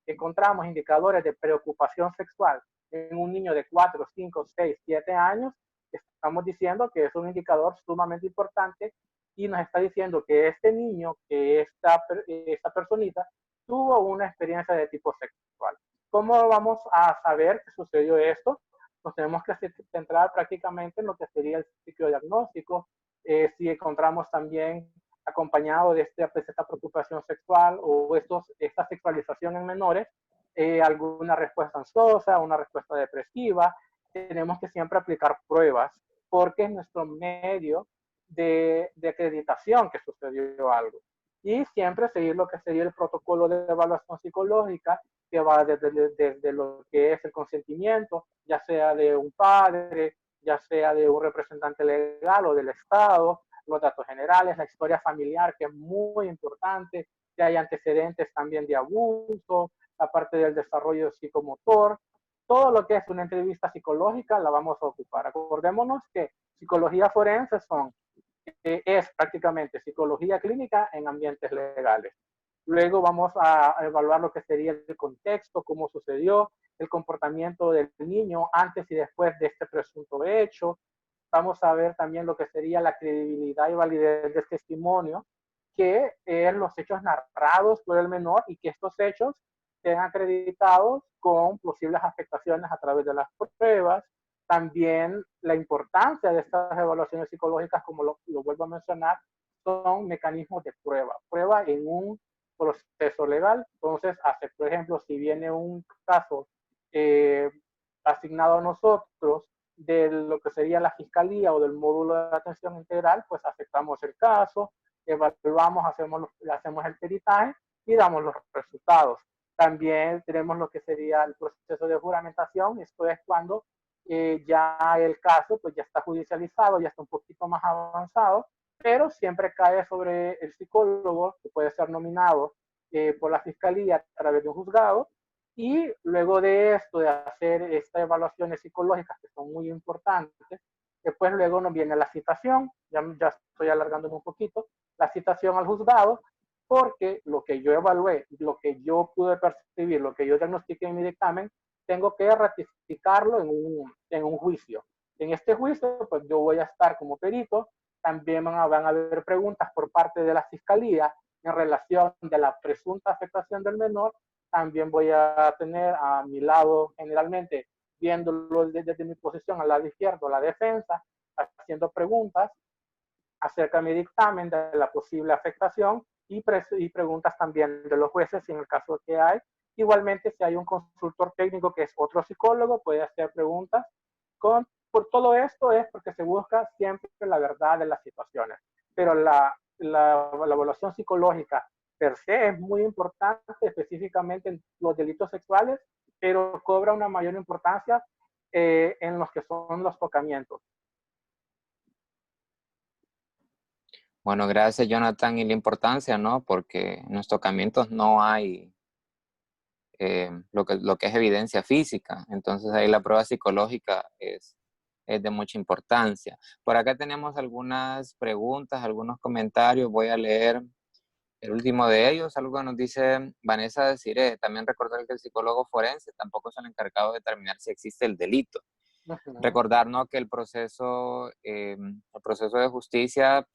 encontramos indicadores de preocupación sexual en un niño de 4, 5, 6, 7 años, estamos diciendo que es un indicador sumamente importante y nos está diciendo que este niño, que esta personita, tuvo una experiencia de tipo sexual. ¿Cómo vamos a saber que sucedió esto? Nos tenemos que centrar prácticamente en lo que sería el psicodiagnóstico. Si encontramos también acompañado de esta preocupación sexual o esta sexualización en menores, alguna respuesta ansiosa, una respuesta depresiva, tenemos que siempre aplicar pruebas porque es nuestro medio de acreditación que sucedió algo. Y siempre seguir lo que sería el protocolo de evaluación psicológica, que va desde lo que es el consentimiento, ya sea de un padre, ya sea de un representante legal o del Estado, los datos generales, la historia familiar, que es muy importante, que hay antecedentes también de abuso, la parte del desarrollo psicomotor, todo lo que es una entrevista psicológica la vamos a ocupar. Acordémonos que psicología forense es prácticamente psicología clínica en ambientes legales. Luego vamos a evaluar lo que sería el contexto, cómo sucedió, el comportamiento del niño antes y después de este presunto hecho. Vamos a ver también lo que sería la credibilidad y validez del testimonio, que es los hechos narrados por el menor y que estos hechos sean acreditados con posibles afectaciones a través de las pruebas. También la importancia de estas evaluaciones psicológicas, como lo vuelvo a mencionar, son mecanismos de prueba. Prueba en un proceso legal. Entonces, por ejemplo, si viene un caso asignado a nosotros de lo que sería la fiscalía o del módulo de atención integral, pues aceptamos el caso, evaluamos, hacemos el peritaje y damos los resultados. También tenemos lo que sería el proceso de juramentación. Esto es cuando ya el caso pues ya está judicializado, ya está un poquito más avanzado, pero siempre cae sobre el psicólogo, que puede ser nominado por la fiscalía a través de un juzgado, y luego de esto, de hacer estas evaluaciones psicológicas que son muy importantes, después luego nos viene la citación, ya estoy alargándome un poquito, la citación al juzgado, porque lo que yo evalué, lo que yo pude percibir, lo que yo diagnostiqué en mi dictamen, tengo que ratificarlo en un juicio. En este juicio, pues yo voy a estar como perito, también van a haber preguntas por parte de la fiscalía en relación de la presunta afectación del menor. También voy a tener a mi lado, generalmente, viéndolo desde mi posición al lado izquierdo, la defensa, haciendo preguntas acerca de mi dictamen, de la posible afectación, y preguntas también de los jueces, si en el caso que hay. Igualmente, si hay un consultor técnico que es otro psicólogo, puede hacer preguntas. Por todo esto es porque se busca siempre la verdad de las situaciones. Pero la evaluación psicológica per se es muy importante, específicamente en los delitos sexuales, pero cobra una mayor importancia en los que son los tocamientos. Bueno, gracias Jonathan, y la importancia, ¿no? Porque en los tocamientos no hay lo que es evidencia física, entonces ahí la prueba psicológica es de mucha importancia. Por acá tenemos algunas preguntas, algunos comentarios, voy a leer el último de ellos. Algo que nos dice Vanessa Desiré, también recordar que el psicólogo forense tampoco es el encargado de determinar si existe el delito. Recordar, ¿no?, que el proceso de justicia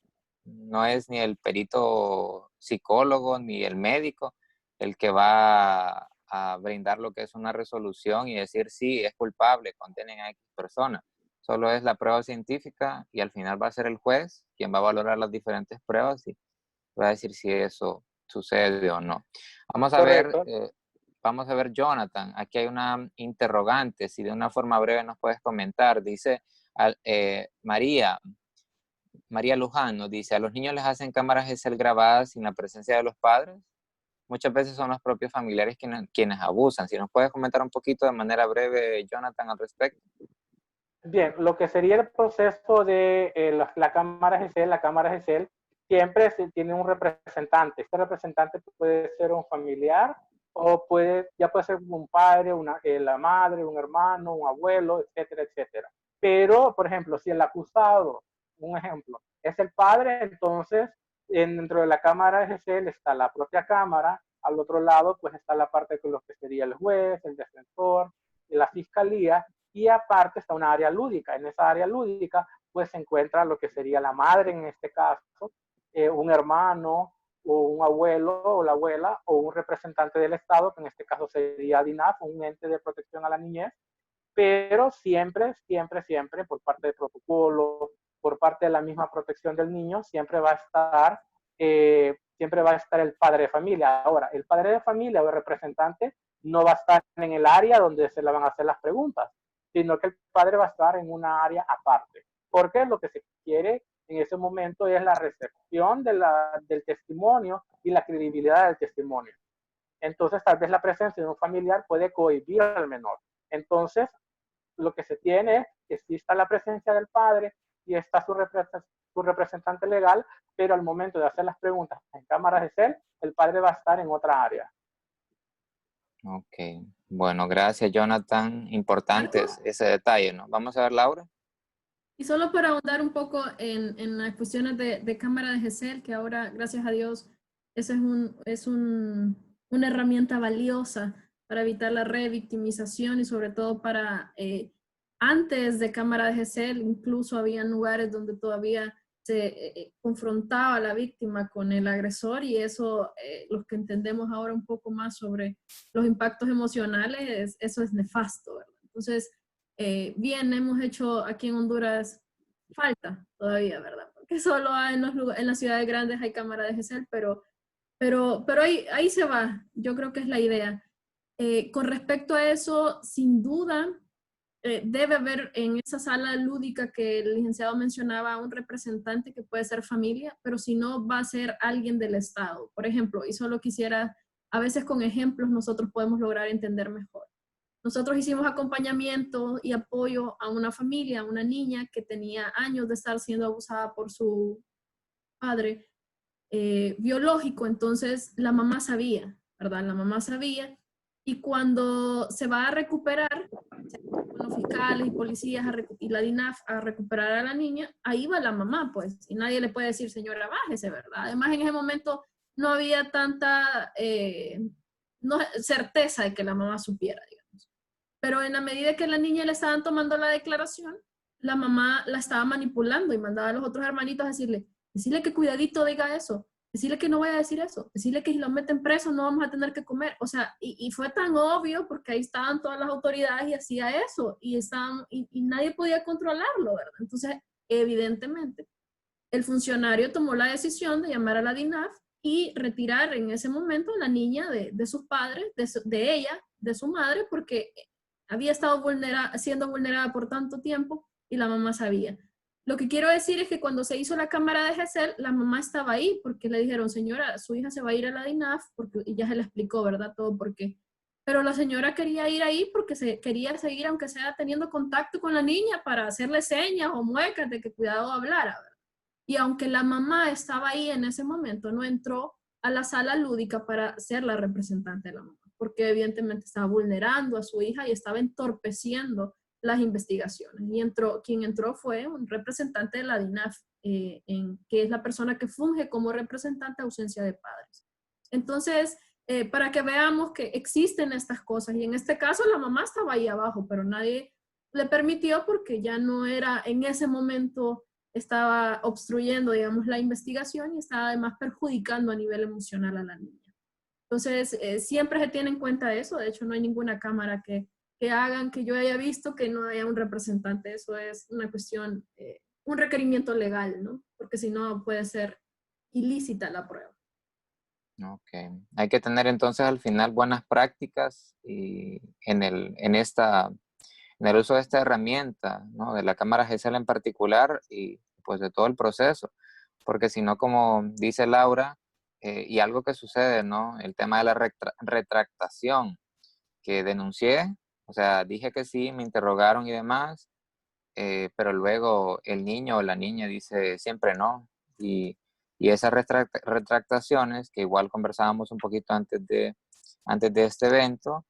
no es ni el perito psicólogo ni el médico el que va a brindar lo que es una resolución y decir sí, es culpable, condenen a X persona. Solo es la prueba científica y al final va a ser el juez quien va a valorar las diferentes pruebas y va a decir si eso sucede o no. Vamos a Correcto. vamos a ver, Jonathan, aquí hay una interrogante, si de una forma breve nos puedes comentar. Dice María Luján nos dice, ¿a los niños les hacen cámaras de cel grabadas sin la presencia de los padres? Muchas veces son los propios familiares quienes abusan. Si nos puedes comentar un poquito de manera breve, Jonathan, al respecto. Bien, lo que sería el proceso de la cámara GCL, la cámara GCL, siempre se tiene un representante. Este representante puede ser un familiar o ya puede ser un padre, la madre, un hermano, un abuelo, etcétera, etcétera. Pero, por ejemplo, si el acusado, un ejemplo, es el padre, entonces dentro de la cámara GCL está la propia cámara, al otro lado pues está la parte con lo que sería el juez, el defensor, la fiscalía, y aparte está una área lúdica. En esa área lúdica pues se encuentra lo que sería la madre en este caso, un hermano o un abuelo o la abuela o un representante del Estado, que en este caso sería DINAF, un ente de protección a la niñez, pero siempre, siempre, siempre por parte del protocolo, por parte de la misma protección del niño, siempre va a estar el padre de familia. Ahora, el padre de familia o el representante no va a estar en el área donde se le van a hacer las preguntas, sino que el padre va a estar en una área aparte. Porque lo que se quiere en ese momento es la recepción del testimonio y la credibilidad del testimonio. Entonces, tal vez la presencia de un familiar puede cohibir al menor. Entonces, lo que se tiene es que sí está la presencia del padre y está su representante legal, pero al momento de hacer las preguntas en cámaras de cel, el padre va a estar en otra área. Ok, bueno, gracias, Jonathan. Importante ese detalle, ¿no? Vamos a ver, Laura. Y solo para ahondar un poco en las cuestiones de cámara de GESEL, que ahora, gracias a Dios, esa es una herramienta valiosa para evitar la revictimización y sobre todo para, antes de cámara de GESEL, incluso había lugares donde todavía se confrontaba a la víctima con el agresor y eso, los que entendemos ahora un poco más sobre los impactos emocionales, eso es nefasto, ¿verdad? Entonces, bien, hemos hecho aquí en Honduras falta todavía, ¿verdad? Porque solo en las ciudades grandes hay cámara de GESEL, pero ahí se va. Yo creo que es la idea. Con respecto a eso, sin duda, debe haber en esa sala lúdica que el licenciado mencionaba un representante que puede ser familia, pero si no, va a ser alguien del Estado. Por ejemplo, y solo quisiera, a veces con ejemplos nosotros podemos lograr entender mejor. Nosotros hicimos acompañamiento y apoyo a una familia, a una niña que tenía años de estar siendo abusada por su padre biológico, entonces la mamá sabía, ¿verdad? La mamá sabía y cuando se va a recuperar, con los fiscales y policías y la DINAF a recuperar a la niña, ahí va la mamá, pues, y nadie le puede decir, señora, bájese, ¿verdad? Además, en ese momento no había tanta certeza de que la mamá supiera, digamos. Pero en la medida que la niña le estaban tomando la declaración, la mamá la estaba manipulando y mandaba a los otros hermanitos a decirle que cuidadito diga eso, decirle que no vaya a decir eso, decirle que si lo meten preso no vamos a tener que comer. O sea, y fue tan obvio porque ahí estaban todas las autoridades y hacía eso y nadie podía controlarlo, ¿verdad? Entonces, evidentemente, el funcionario tomó la decisión de llamar a la DINAF y retirar en ese momento a la niña de sus padres, de ella, de su madre, porque había estado siendo vulnerada por tanto tiempo y la mamá sabía. Lo que quiero decir es que cuando se hizo la cámara de GESEL, la mamá estaba ahí porque le dijeron, señora, su hija se va a ir a la DINAF, y ya se le explicó, ¿verdad? Todo por qué. Pero la señora quería ir ahí porque quería seguir, aunque sea teniendo contacto con la niña, para hacerle señas o muecas de que cuidado hablara, ¿verdad? Y aunque la mamá estaba ahí en ese momento, no entró a la sala lúdica para ser la representante de la mamá, porque evidentemente estaba vulnerando a su hija y estaba entorpeciendo las investigaciones. Y quien entró fue un representante de la DINAF, que es la persona que funge como representante de ausencia de padres. Entonces, para que veamos que existen estas cosas, y en este caso la mamá estaba ahí abajo, pero nadie le permitió porque ya no era, en ese momento estaba obstruyendo, digamos, la investigación y estaba además perjudicando a nivel emocional a la niña. Entonces, siempre se tiene en cuenta eso. De hecho, no hay ninguna cámara que que hagan que yo haya visto que no haya un representante. Eso es una cuestión, un requerimiento legal, ¿no? Porque si no puede ser ilícita la prueba. Ok. Hay que tener entonces al final buenas prácticas y en el uso de esta herramienta, ¿no? De la cámara GESEL en particular y pues de todo el proceso. Porque si no, como dice Laura, y algo que sucede, ¿no? El tema de la retractación, que denuncié, o sea, dije que sí, me interrogaron y demás, pero luego el niño o la niña dice siempre no. Y esas retractaciones, que igual conversábamos un poquito antes de este evento,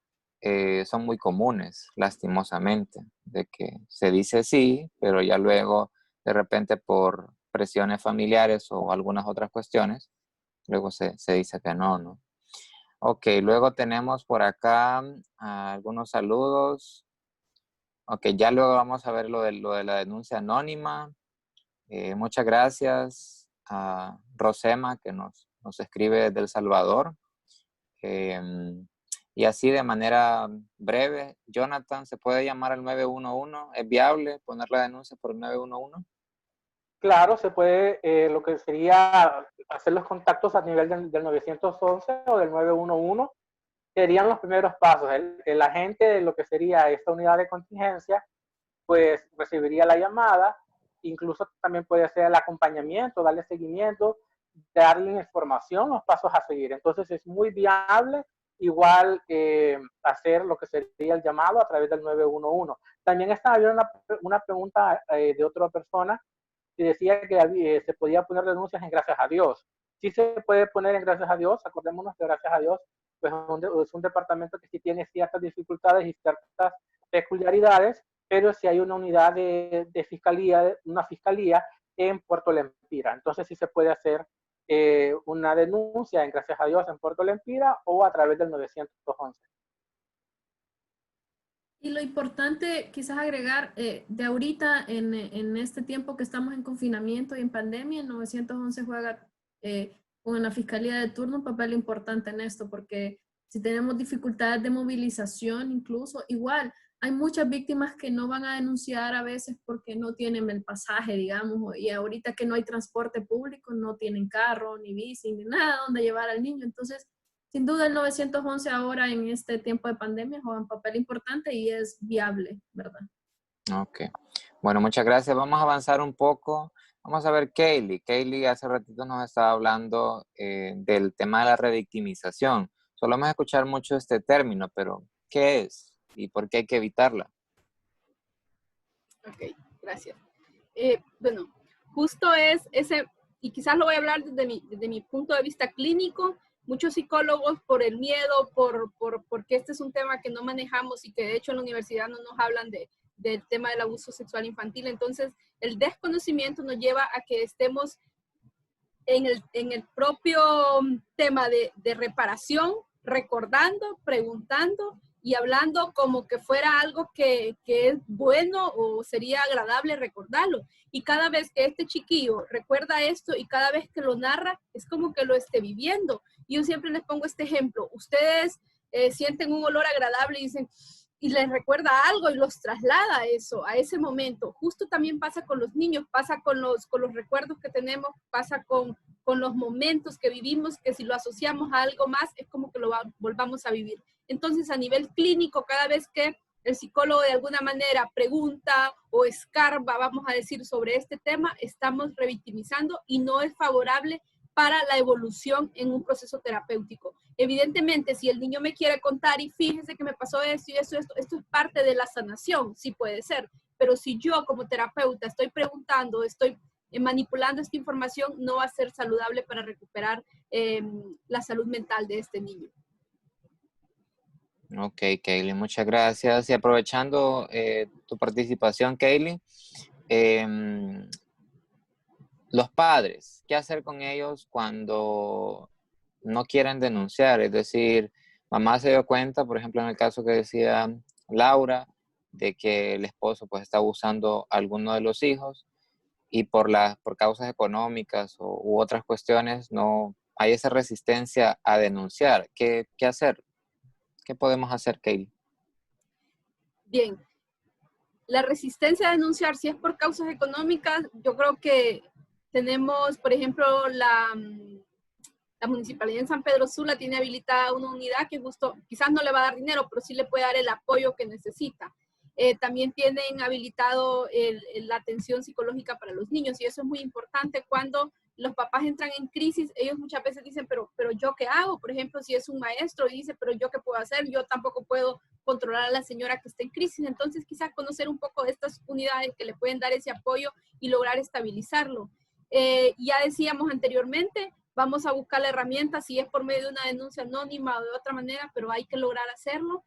son muy comunes, lastimosamente, de que se dice sí, pero ya luego, de repente, por presiones familiares o algunas otras cuestiones, luego se dice que no, ¿no? Ok, luego tenemos por acá algunos saludos. Ok, ya luego vamos a ver lo de la denuncia anónima. Muchas gracias a Rosema que nos escribe desde El Salvador. Y así de manera breve, Jonathan, ¿se puede llamar al 911? ¿Es viable poner la denuncia por el 911? Claro, se puede, lo que sería hacer los contactos a nivel del 911 o del 911, serían los primeros pasos. El agente de lo que sería esta unidad de contingencia, pues recibiría la llamada, incluso también puede hacer el acompañamiento, darle seguimiento, darle información, los pasos a seguir. Entonces es muy viable igual hacer lo que sería el llamado a través del 911. También estaba viendo una pregunta de otra persona y decía que se podía poner denuncias en Gracias a Dios. Sí se puede poner en Gracias a Dios, acordémonos que Gracias a Dios pues, es un departamento que sí tiene ciertas dificultades y ciertas peculiaridades, pero sí hay una unidad de fiscalía, una fiscalía en Puerto Lempira. Entonces sí se puede hacer una denuncia en Gracias a Dios en Puerto Lempira o a través del 911. Y lo importante, quizás agregar, de ahorita, en este tiempo que estamos en confinamiento y en pandemia, el 911 juega con la Fiscalía de turno un papel importante en esto, porque si tenemos dificultades de movilización, incluso, igual, hay muchas víctimas que no van a denunciar a veces porque no tienen el pasaje, digamos, y ahorita que no hay transporte público, no tienen carro, ni bici, ni nada donde llevar al niño. Entonces, sin duda el 911 ahora en este tiempo de pandemia juega un papel importante y es viable, ¿verdad? Ok. Bueno, muchas gracias. Vamos a avanzar un poco. Vamos a ver Kaylee. Kaylee hace ratito nos estaba hablando del tema de la revictimización. Solemos escuchar mucho este término, pero ¿qué es? ¿Y por qué hay que evitarla? Ok, gracias. Bueno, justo es ese, y quizás lo voy a hablar desde mi punto de vista clínico. Muchos psicólogos por el miedo, porque este es un tema que no manejamos y que de hecho en la universidad no nos hablan del tema del abuso sexual infantil. Entonces, el desconocimiento nos lleva a que estemos en el propio tema de reparación, recordando, preguntando y hablando como que fuera algo que es bueno o sería agradable recordarlo. Y cada vez que este chiquillo recuerda esto y cada vez que lo narra, es como que lo esté viviendo. Y yo siempre les pongo este ejemplo. Ustedes sienten un olor agradable y dicen, y les recuerda algo y los traslada a eso, a ese momento. Justo también pasa con los niños, pasa con los recuerdos que tenemos, pasa con los momentos que vivimos, que si lo asociamos a algo más, es como que lo volvamos a vivir. Entonces, a nivel clínico, cada vez que el psicólogo de alguna manera pregunta o escarba, vamos a decir, sobre este tema, estamos revictimizando y no es favorable para la evolución en un proceso terapéutico. Evidentemente, si el niño me quiere contar y fíjese que me pasó esto y esto es parte de la sanación, sí puede ser, pero si yo como terapeuta estoy preguntando, estoy manipulando esta información, no va a ser saludable para recuperar la salud mental de este niño. Ok, Kaylee, muchas gracias. Y aprovechando tu participación, Kaylee, los padres, ¿qué hacer con ellos cuando no quieren denunciar? Es decir, mamá se dio cuenta, por ejemplo, en el caso que decía Laura, de que el esposo pues está abusando a alguno de los hijos y por causas económicas u otras cuestiones no hay esa resistencia a denunciar. ¿Qué hacer? ¿Qué podemos hacer, Kaylee? Bien, la resistencia a denunciar, si es por causas económicas, yo creo que tenemos, por ejemplo, la Municipalidad en San Pedro Sula tiene habilitada una unidad que justo, quizás no le va a dar dinero, pero sí le puede dar el apoyo que necesita. También tienen habilitado la atención psicológica para los niños, y eso es muy importante cuando los papás entran en crisis. Ellos muchas veces dicen, pero ¿yo qué hago? Por ejemplo, si es un maestro y dice, pero ¿yo qué puedo hacer? Yo tampoco puedo controlar a la señora que está en crisis. Entonces, quizás conocer un poco de estas unidades que le pueden dar ese apoyo y lograr estabilizarlo. Ya decíamos anteriormente, vamos a buscar la herramienta, si es por medio de una denuncia anónima o de otra manera, pero hay que lograr hacerlo.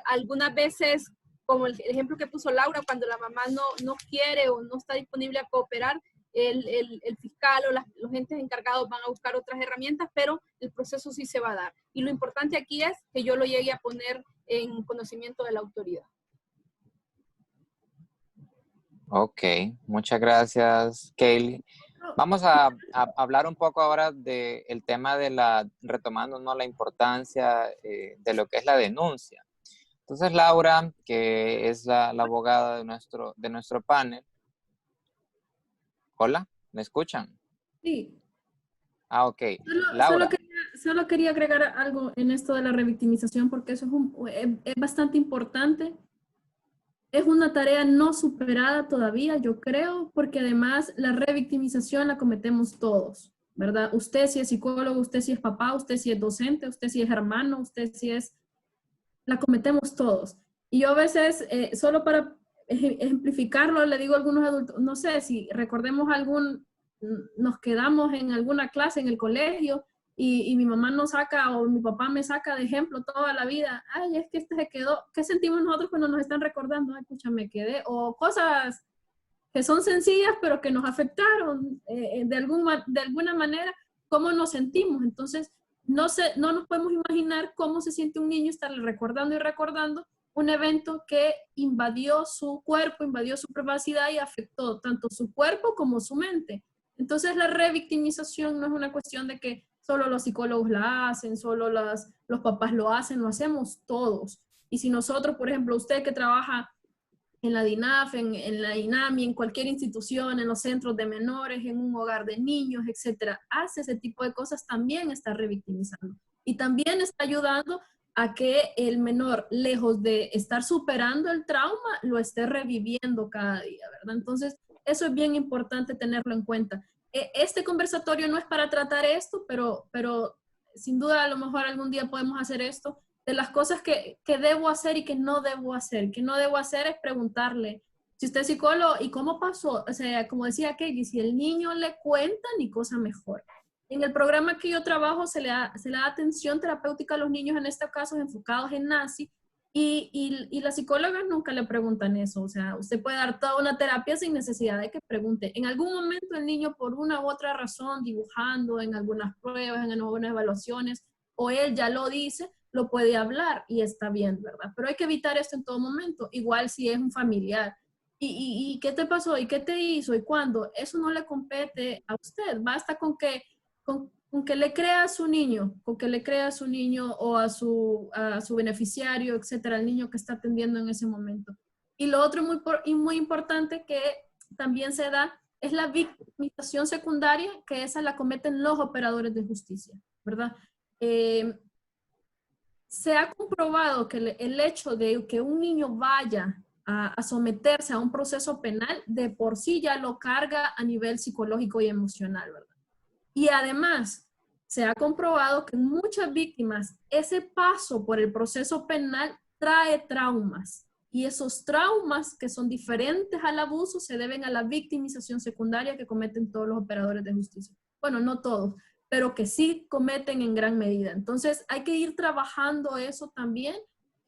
Algunas veces, como el ejemplo que puso Laura, cuando la mamá no quiere o no está disponible a cooperar, el fiscal o los entes encargados van a buscar otras herramientas, pero el proceso sí se va a dar. Y lo importante aquí es que yo lo llegue a poner en conocimiento de la autoridad. Ok, muchas gracias, Kaylee. Vamos a hablar un poco ahora del tema de retomando, ¿no?, la importancia de lo que es la denuncia. Entonces, Laura, que es la abogada de nuestro panel. Hola, ¿me escuchan? Sí. Ah, ok. Laura. Solo quería agregar algo en esto de la revictimización, porque eso es bastante importante. Es una tarea no superada todavía, yo creo, porque además la revictimización la cometemos todos, ¿verdad? Usted si es psicólogo, usted si es papá, usted si es docente, usted si es hermano, usted si es... La cometemos todos. Y yo a veces, solo para ejemplificarlo, le digo a algunos adultos, no sé, si recordemos nos quedamos en alguna clase en el colegio y mi mamá nos saca o mi papá me saca de ejemplo toda la vida. Ay, es que este se quedó. ¿Qué sentimos nosotros cuando nos están recordando? Ay, pucha, me quedé. O cosas que son sencillas, pero que nos afectaron de alguna manera, ¿cómo nos sentimos? Entonces, no nos podemos imaginar cómo se siente un niño estar recordando y recordando un evento que invadió su cuerpo, invadió su privacidad y afectó tanto su cuerpo como su mente. Entonces, la revictimización no es una cuestión de que solo los psicólogos la hacen, solo los papás lo hacen, lo hacemos todos. Y si nosotros, por ejemplo, usted que trabaja en la DINAF, en la INAMI, en cualquier institución, en los centros de menores, en un hogar de niños, etcétera, hace ese tipo de cosas, también está revictimizando. Y también está ayudando a que el menor, lejos de estar superando el trauma, lo esté reviviendo cada día, ¿verdad? Entonces, eso es bien importante tenerlo en cuenta. Este conversatorio no es para tratar esto, pero sin duda a lo mejor algún día podemos hacer esto, de las cosas que debo hacer y que no debo hacer. Que no debo hacer es preguntarle, si usted es psicólogo, ¿y cómo pasó? O sea, como decía Katie, si el niño le cuenta, ni cosa mejor. En el programa que yo trabajo se le da atención terapéutica a los niños, en este caso enfocados en NACI, y las psicólogas nunca le preguntan eso. O sea, usted puede dar toda una terapia sin necesidad de que pregunte. En algún momento el niño, por una u otra razón, dibujando en algunas pruebas, en algunas evaluaciones, o él ya lo dice, lo puede hablar y está bien, ¿verdad? Pero hay que evitar esto en todo momento, igual si es un familiar. ¿Y qué te pasó? ¿Y qué te hizo? ¿Y cuándo? Eso no le compete a usted. Basta con que le crea a su niño, con que le crea a su niño o a su beneficiario, etcétera, al niño que está atendiendo en ese momento. Y lo otro muy importante que también se da es la victimización secundaria, que esa la cometen los operadores de justicia, ¿verdad? Se ha comprobado que el hecho de que un niño vaya a someterse a un proceso penal, de por sí ya lo carga a nivel psicológico y emocional, ¿verdad? Y además, se ha comprobado que en muchas víctimas ese paso por el proceso penal trae traumas. Y esos traumas, que son diferentes al abuso, se deben a la victimización secundaria que cometen todos los operadores de justicia. Bueno, no todos, pero que sí cometen en gran medida. Entonces, hay que ir trabajando eso también.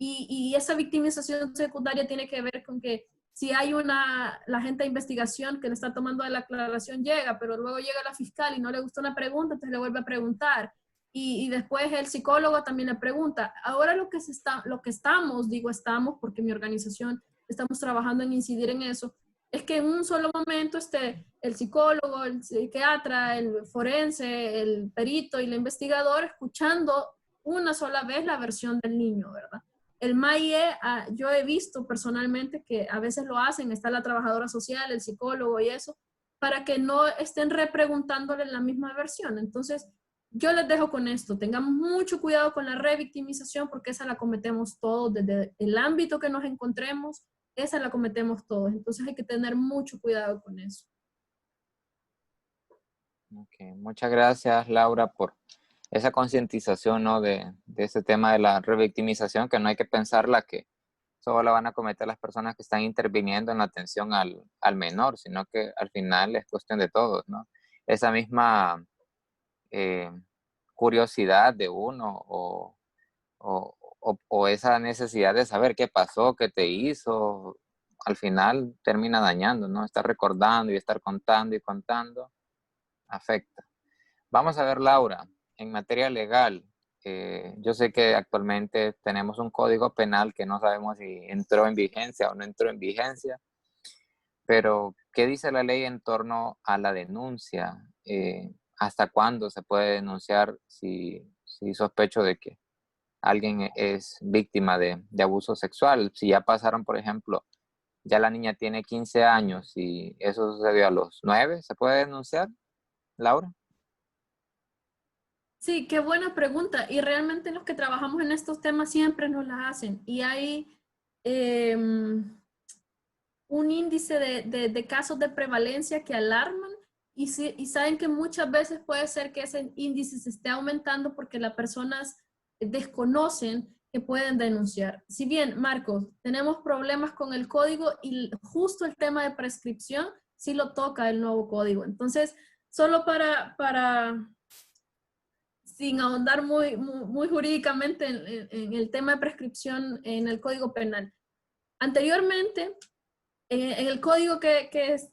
Y esa victimización secundaria tiene que ver con que si hay la gente de investigación que le está tomando de la aclaración, llega, pero luego llega la fiscal y no le gusta una pregunta, entonces le vuelve a preguntar. Y después el psicólogo también le pregunta. Ahora lo que estamos, digo estamos porque mi organización estamos trabajando en incidir en eso, es que en un solo momento esté el psicólogo, el psiquiatra, el forense, el perito y el investigador escuchando una sola vez la versión del niño, ¿verdad? El MAIE, yo he visto personalmente que a veces lo hacen, está la trabajadora social, el psicólogo y eso, para que no estén repreguntándole la misma versión. Entonces, yo les dejo con esto, tengamos mucho cuidado con la revictimización porque esa la cometemos todos, desde el ámbito que nos encontremos, esa la cometemos todos. Entonces hay que tener mucho cuidado con eso. Okay. Muchas gracias, Laura, por esa concientización, ¿no? de ese tema de la revictimización, que no hay que pensarla que solo la van a cometer las personas que están interviniendo en la atención al menor, sino que al final es cuestión de todos, ¿no? Esa misma curiosidad de uno o esa necesidad de saber qué pasó, qué te hizo, al final termina dañando, ¿no? Estar recordando y estar contando y contando afecta. Vamos a ver, Laura, en materia legal, yo sé que actualmente tenemos un código penal que no sabemos si entró en vigencia o no entró en vigencia, pero ¿qué dice la ley en torno a la denuncia? ¿Hasta cuándo se puede denunciar si sospecho de que alguien es víctima de abuso sexual? Si ya pasaron, por ejemplo, ya la niña tiene 15 años y eso sucedió a los 9, ¿se puede denunciar, Laura? Sí, qué buena pregunta. Y realmente los que trabajamos en estos temas siempre nos las hacen. Y hay un índice de casos de prevalencia que alarman y saben que muchas veces puede ser que ese índice se esté aumentando porque las personas desconocen que pueden denunciar. Si bien, Marcos, tenemos problemas con el código y justo el tema de prescripción sí lo toca el nuevo código. Entonces, solo para sin ahondar muy jurídicamente en el tema de prescripción en el Código Penal. Anteriormente, en el código que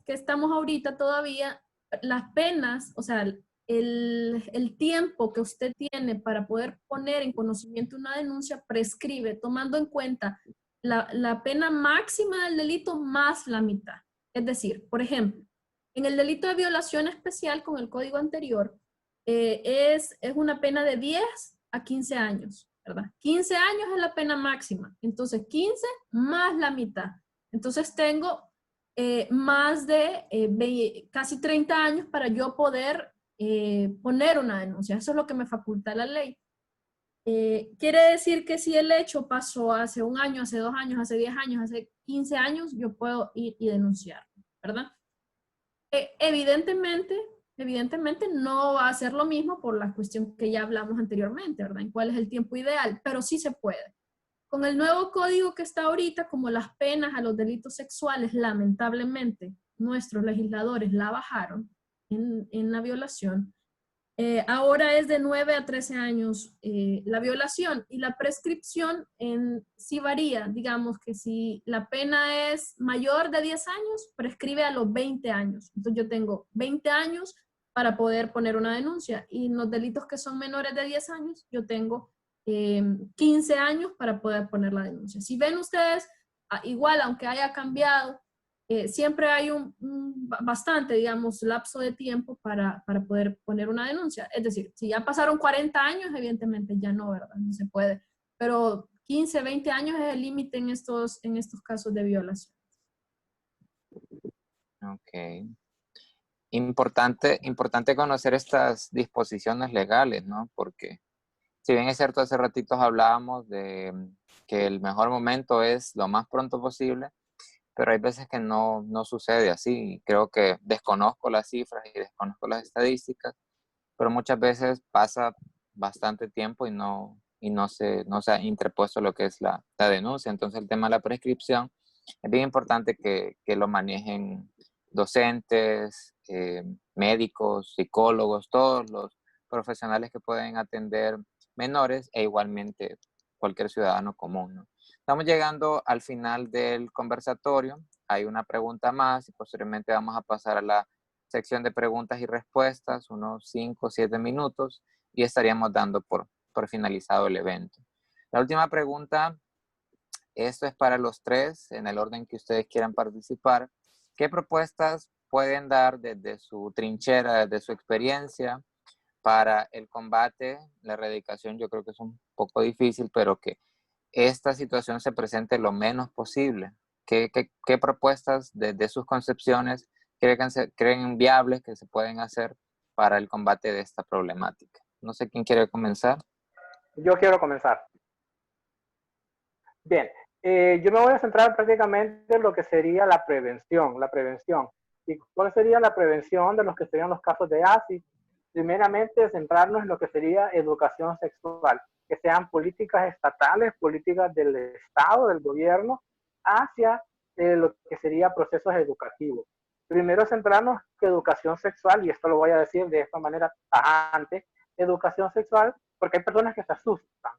estamos ahorita todavía, las penas, o sea, el tiempo que usted tiene para poder poner en conocimiento una denuncia prescribe tomando en cuenta la pena máxima del delito más la mitad. Es decir, por ejemplo, en el delito de violación especial con el código anterior, es una pena de 10 a 15 años, ¿verdad? 15 años es la pena máxima, entonces 15 más la mitad. Entonces tengo más de casi 30 años para yo poder poner una denuncia. Eso es lo que me faculta la ley. Quiere decir que si el hecho pasó hace un año, hace 2 años, hace 10 años, hace 15 años, yo puedo ir y denunciar, ¿verdad? Evidentemente no va a ser lo mismo por la cuestión que ya hablamos anteriormente, ¿verdad? En cuál es el tiempo ideal, pero sí se puede. Con el nuevo código que está ahorita, como las penas a los delitos sexuales, lamentablemente, nuestros legisladores la bajaron en la violación. Ahora es de 9 a 13 años la violación y la prescripción sí varía. Digamos que si la pena es mayor de 10 años, prescribe a los 20 años. Entonces yo tengo 20 años para poder poner una denuncia y en los delitos que son menores de 10 años, yo tengo 15 años para poder poner la denuncia. Si ven ustedes, igual aunque haya cambiado, siempre hay bastante, digamos, lapso de tiempo para poder poner una denuncia. Es decir, si ya pasaron 40 años, evidentemente ya no, ¿verdad? No se puede. Pero 15, 20 años es el límite en estos casos de violación. Ok. Importante conocer estas disposiciones legales, ¿no? Porque si bien es cierto, hace ratitos hablábamos de que el mejor momento es lo más pronto posible, pero hay veces que no sucede así. Creo que desconozco las cifras y desconozco las estadísticas, pero muchas veces pasa bastante tiempo y no se ha interpuesto lo que es la denuncia. Entonces el tema de la prescripción es bien importante que lo manejen docentes, médicos, psicólogos, todos los profesionales que pueden atender menores e igualmente cualquier ciudadano común, ¿no? Estamos llegando al final del conversatorio. Hay una pregunta más y posteriormente vamos a pasar a la sección de preguntas y respuestas, unos 5 o 7 minutos, y estaríamos dando por finalizado el evento. La última pregunta, esto es para los tres, en el orden que ustedes quieran participar. ¿Qué propuestas pueden dar desde su trinchera, desde su experiencia, para el combate, la erradicación? Yo creo que es un poco difícil, pero que esta situación se presente lo menos posible. ¿Qué propuestas de sus concepciones creen viables que se pueden hacer para el combate de esta problemática? No sé quién quiere comenzar. Yo quiero comenzar. Bien, yo me voy a centrar prácticamente en lo que sería la prevención. ¿Y cuál sería la prevención de los que serían los casos de ASI? Primeramente, centrarnos en lo que sería educación sexual, que sean políticas estatales, políticas del Estado, del gobierno, hacia lo que sería procesos educativos. Primero, centrarnos en educación sexual, y esto lo voy a decir de esta manera tajante, educación sexual, porque hay personas que se asustan,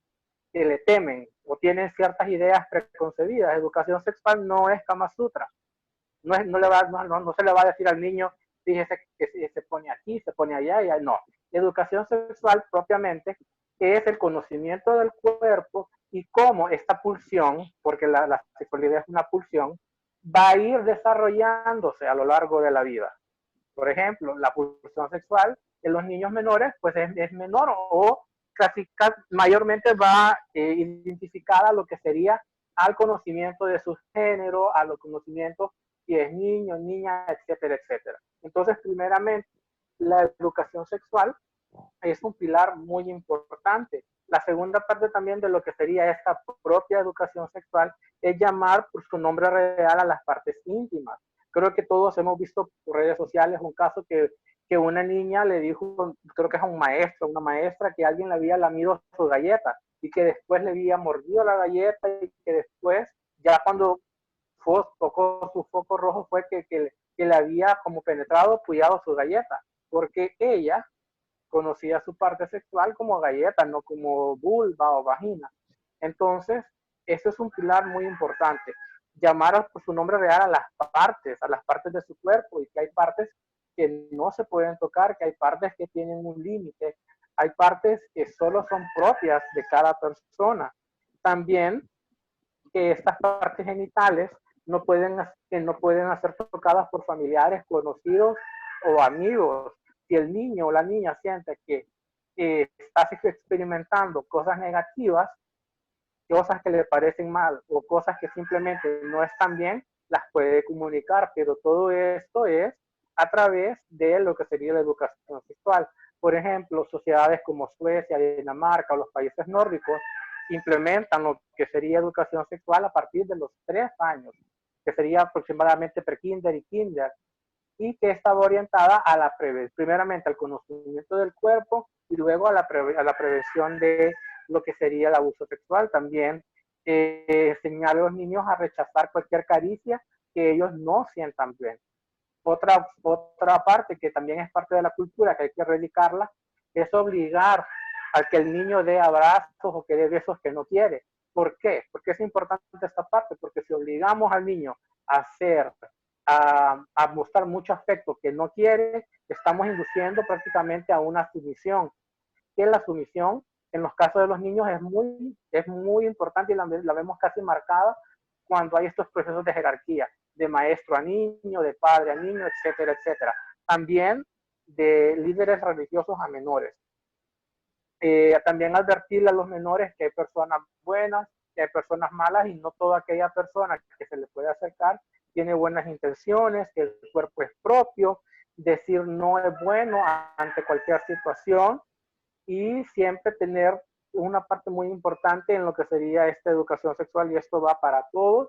que le temen o tienen ciertas ideas preconcebidas. Educación sexual no es Kama Sutra. No se le va a decir al niño, fíjese que se pone aquí, se pone allá, y no. Educación sexual propiamente, que es el conocimiento del cuerpo y cómo esta pulsión, porque la sexualidad es una pulsión, va a ir desarrollándose a lo largo de la vida. Por ejemplo, la pulsión sexual en los niños menores, pues es menor o casi mayormente va identificada a lo que sería al conocimiento de su género, a los conocimientos si es niño, niña, etcétera, etcétera. Entonces, primeramente, la educación sexual es un pilar muy importante. La segunda parte también de lo que sería esta propia educación sexual es llamar por su nombre real a las partes íntimas. Creo que todos hemos visto por redes sociales un caso que una niña le dijo, creo que es a un maestro, una maestra, que alguien le había lamido su galleta y que después le había mordido la galleta y que después, ya cuando tocó su foco rojo, fue que le había como penetrado, puyado su galleta, porque ella conocía su parte sexual como galleta, no como vulva o vagina. Entonces, eso es un pilar muy importante. Llamar por su nombre real a las partes de su cuerpo, y que hay partes que no se pueden tocar, que hay partes que tienen un límite, hay partes que solo son propias de cada persona. También que estas partes genitales que no pueden ser tocadas por familiares, conocidos o amigos. Si el niño o la niña siente que está experimentando cosas negativas, cosas que le parecen mal o cosas que simplemente no están bien, las puede comunicar, pero todo esto es a través de lo que sería la educación sexual. Por ejemplo, sociedades como Suecia, Dinamarca o los países nórdicos implementan lo que sería educación sexual a partir de los 3 años, que sería aproximadamente prekinder y kinder, y que estaba orientada a la primeramente al conocimiento del cuerpo y luego a la prevención de lo que sería el abuso sexual. También enseñar a los niños a rechazar cualquier caricia que ellos no sientan bien. Otra parte que también es parte de la cultura que hay que erradicarla es obligar a que el niño dé abrazos o que dé besos que no quiere. ¿Por qué? Porque es importante esta parte, porque si obligamos al niño a mostrar mucho afecto que no quiere, estamos induciendo prácticamente a una sumisión. Que la sumisión en los casos de los niños es muy importante, y la vemos casi marcada cuando hay estos procesos de jerarquía, de maestro a niño, de padre a niño, etcétera, etcétera. También de líderes religiosos a menores. También advertirle a los menores que hay personas buenas, que hay personas malas, y no toda aquella persona que se le puede acercar tiene buenas intenciones, que el cuerpo es propio, decir no es bueno ante cualquier situación, y siempre tener una parte muy importante en lo que sería esta educación sexual, y esto va para todos,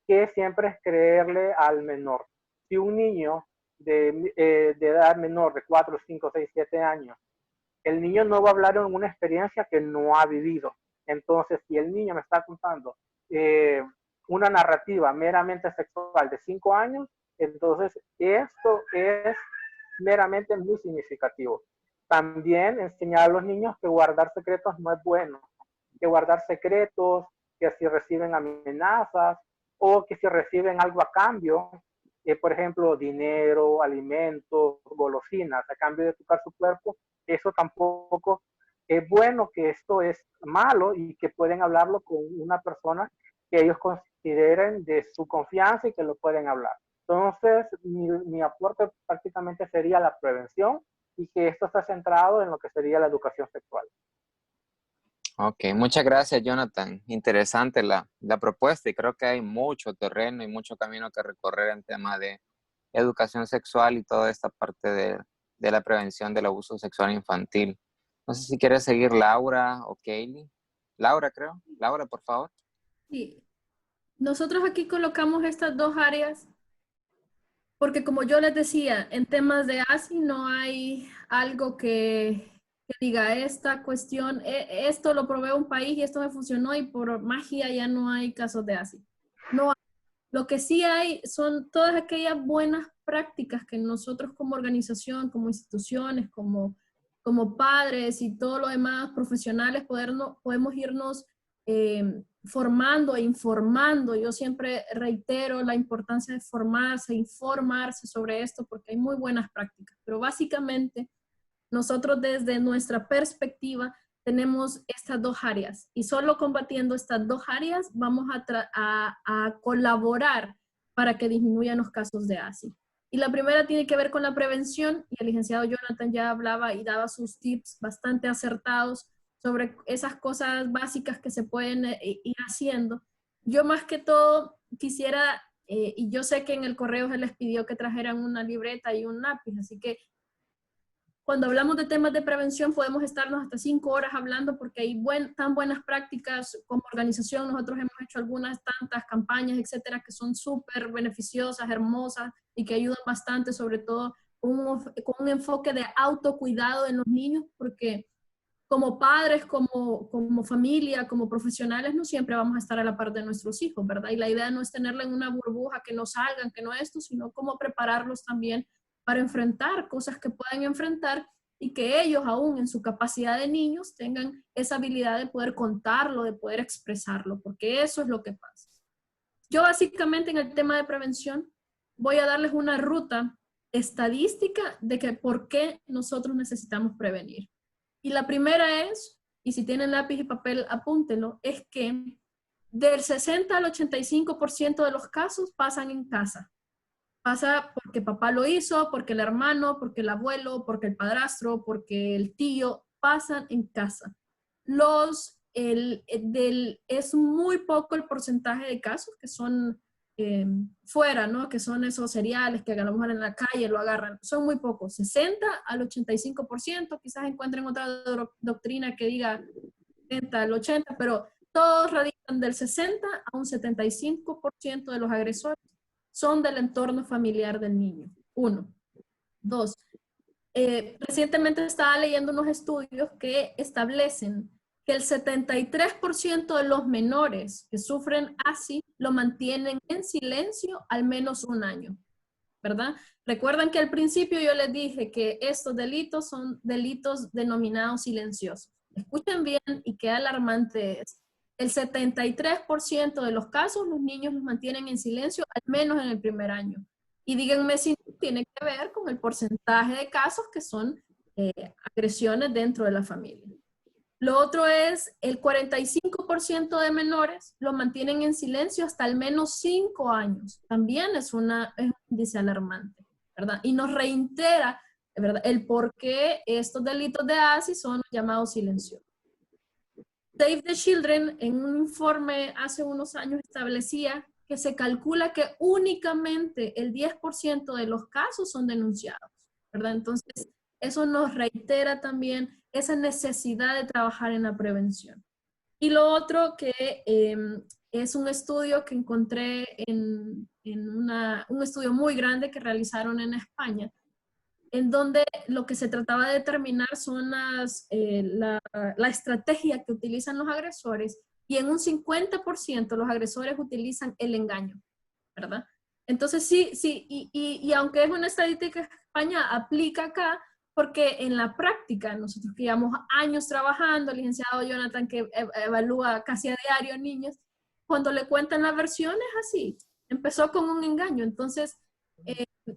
que siempre es creerle al menor. Si un niño de edad menor, de 4, 5, 6, 7 años, el niño no va a hablar en una experiencia que no ha vivido. Entonces, si el niño me está contando una narrativa meramente sexual de 5 años, entonces esto es meramente muy significativo. También enseñar a los niños que guardar secretos no es bueno, que guardar secretos, que si reciben amenazas o que si reciben algo a cambio, por ejemplo, dinero, alimentos, golosinas, a cambio de tocar su cuerpo, eso tampoco es bueno, que esto es malo y que pueden hablarlo con una persona que ellos consideren de su confianza y que lo pueden hablar. Entonces, mi aporte prácticamente sería la prevención, y que esto está centrado en lo que sería la educación sexual. Ok, muchas gracias, Jonathan. Interesante la propuesta y creo que hay mucho terreno y mucho camino que recorrer en tema de educación sexual y toda esta parte de la prevención del abuso sexual infantil. No sé si quieres seguir Laura o Kaylee. Laura, creo. Laura, por favor. Sí. Nosotros aquí colocamos estas dos áreas porque como yo les decía, en temas de ASI no hay algo que diga esta cuestión, esto lo probé un país y esto me funcionó y por magia ya no hay casos de ASI. No hay. Lo que sí hay son todas aquellas buenas prácticas que nosotros como organización, como instituciones, como padres y todo lo demás profesionales podemos irnos formando e informando. Yo siempre reitero la importancia de formarse, informarse sobre esto porque hay muy buenas prácticas. Pero básicamente nosotros desde nuestra perspectiva tenemos estas dos áreas y solo combatiendo estas dos áreas vamos a colaborar para que disminuyan los casos de ASI. Y la primera tiene que ver con la prevención y el licenciado Jonathan ya hablaba y daba sus tips bastante acertados sobre esas cosas básicas que se pueden ir haciendo. Yo más que todo quisiera, y yo sé que en el correo se les pidió que trajeran una libreta y un lápiz, así que cuando hablamos de temas de prevención podemos estarnos hasta 5 horas hablando porque hay tan buenas prácticas como organización. Nosotros hemos hecho algunas tantas campañas, etcétera, que son súper beneficiosas, hermosas y que ayudan bastante, sobre todo con un enfoque de autocuidado en los niños, porque como padres, como familia, como profesionales, no siempre vamos a estar a la par de nuestros hijos, ¿verdad? Y la idea no es tenerla en una burbuja, que no salgan, que no esto, sino cómo prepararlos también para enfrentar cosas que puedan enfrentar y que ellos aún en su capacidad de niños tengan esa habilidad de poder contarlo, de poder expresarlo, porque eso es lo que pasa. Yo básicamente en el tema de prevención voy a darles una ruta estadística de que por qué nosotros necesitamos prevenir. Y la primera es, y si tienen lápiz y papel, apúntenlo, es que del 60 al 85% de los casos pasan en casa. Pasa porque papá lo hizo, porque el hermano, porque el abuelo, porque el padrastro, porque el tío, pasan en casa. Es muy poco el porcentaje de casos que son fuera, ¿no? Que son esos cereales que a lo mejor en la calle lo agarran. Son muy pocos, 60 al 85%, quizás encuentren otra doctrina que diga 70 al 80, pero todos radican del 60 a un 75% de los agresores son del entorno familiar del niño. 1. 2. Recientemente estaba leyendo unos estudios que establecen que el 73% de los menores que sufren ASI lo mantienen en silencio al menos un año, ¿verdad? Recuerdan que al principio yo les dije que estos delitos son delitos denominados silenciosos. Escuchen bien y qué alarmante es. El 73% de los casos los niños los mantienen en silencio al menos en el primer año. Y díganme si tiene que ver con el porcentaje de casos que son agresiones dentro de la familia. Lo otro es el 45% de menores lo mantienen en silencio hasta al menos 5 años. También es un índice alarmante, ¿verdad? Y nos reitera, ¿verdad?, el por qué estos delitos de ASI son llamados silenciosos. Save the Children, en un informe hace unos años, establecía que se calcula que únicamente el 10% de los casos son denunciados, ¿verdad? Entonces, eso nos reitera también esa necesidad de trabajar en la prevención. Y lo otro que es un estudio que encontré en un estudio muy grande que realizaron en España, en donde lo que se trataba de determinar son la estrategia que utilizan los agresores, y en un 50% los agresores utilizan el engaño, ¿verdad? Entonces sí, y aunque es una estadística en España, aplica acá, porque en la práctica, nosotros que llevamos años trabajando, el licenciado Jonathan que evalúa casi a diario niños, cuando le cuentan la versión es así, empezó con un engaño. Entonces,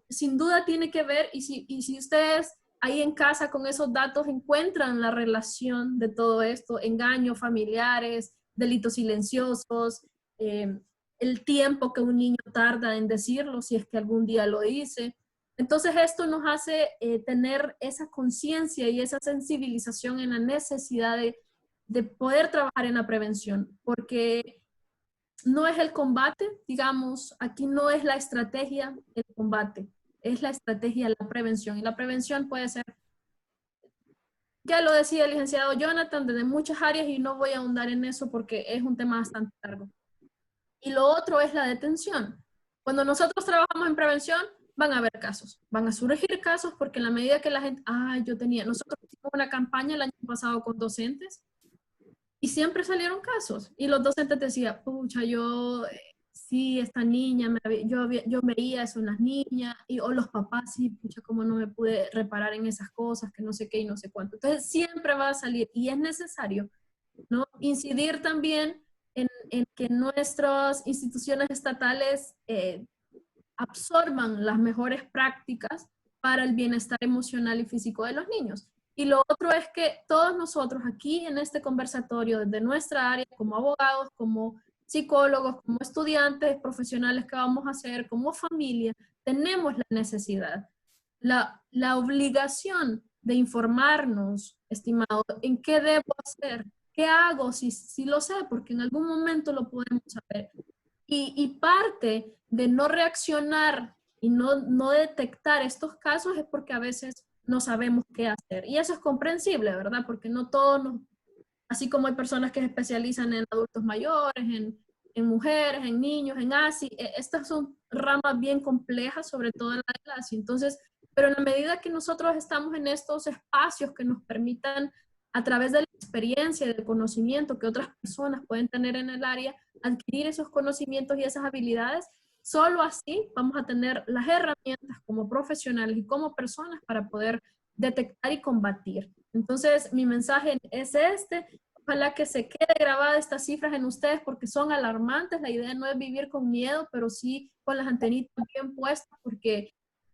sin duda tiene que ver, y si ustedes ahí en casa con esos datos encuentran la relación de todo esto, engaños familiares, delitos silenciosos, el tiempo que un niño tarda en decirlo, si es que algún día lo dice. Entonces esto nos hace tener esa conciencia y esa sensibilización en la necesidad de de poder trabajar en la prevención, porque no es el combate, digamos, aquí no es la estrategia el combate, es la estrategia la prevención. Y la prevención puede ser, ya lo decía el licenciado Jonathan, desde muchas áreas y no voy a ahondar en eso porque es un tema bastante largo. Y lo otro es la detención. Cuando nosotros trabajamos en prevención, van a haber casos, van a surgir casos porque en la medida que la gente, nosotros hicimos una campaña el año pasado con docentes y siempre salieron casos. Y los docentes decían, pucha, sí, esta niña, yo veía eso en las niñas, o los papás, sí, pucha, cómo no me pude reparar en esas cosas, que no sé qué y no sé cuánto. Entonces siempre va a salir y es necesario, ¿no? Incidir también en que nuestras instituciones estatales absorban las mejores prácticas para el bienestar emocional y físico de los niños. Y lo otro es que todos nosotros aquí en este conversatorio, desde nuestra área, como abogados, como psicólogos, como estudiantes, profesionales que vamos a hacer, como familia, tenemos la necesidad, la obligación de informarnos, estimado, en qué debo hacer, qué hago, si lo sé, porque en algún momento lo podemos saber. Y parte de no reaccionar y no detectar estos casos es porque a veces no sabemos qué hacer. Y eso es comprensible, ¿verdad? Porque no todos así como hay personas que se especializan en adultos mayores, en mujeres, en niños, en ASI, estas son ramas bien complejas, sobre todo en la de ASI. Entonces, pero en la medida que nosotros estamos en estos espacios que nos permitan, a través de la experiencia y del conocimiento que otras personas pueden tener en el área, adquirir esos conocimientos y esas habilidades, solo así vamos a tener las herramientas como profesionales y como personas para poder detectar y combatir. Entonces, mi mensaje es ojalá que se quede grabada estas cifras en ustedes porque son alarmantes. La idea no es vivir con miedo, pero sí con las antenitas bien puestas, porque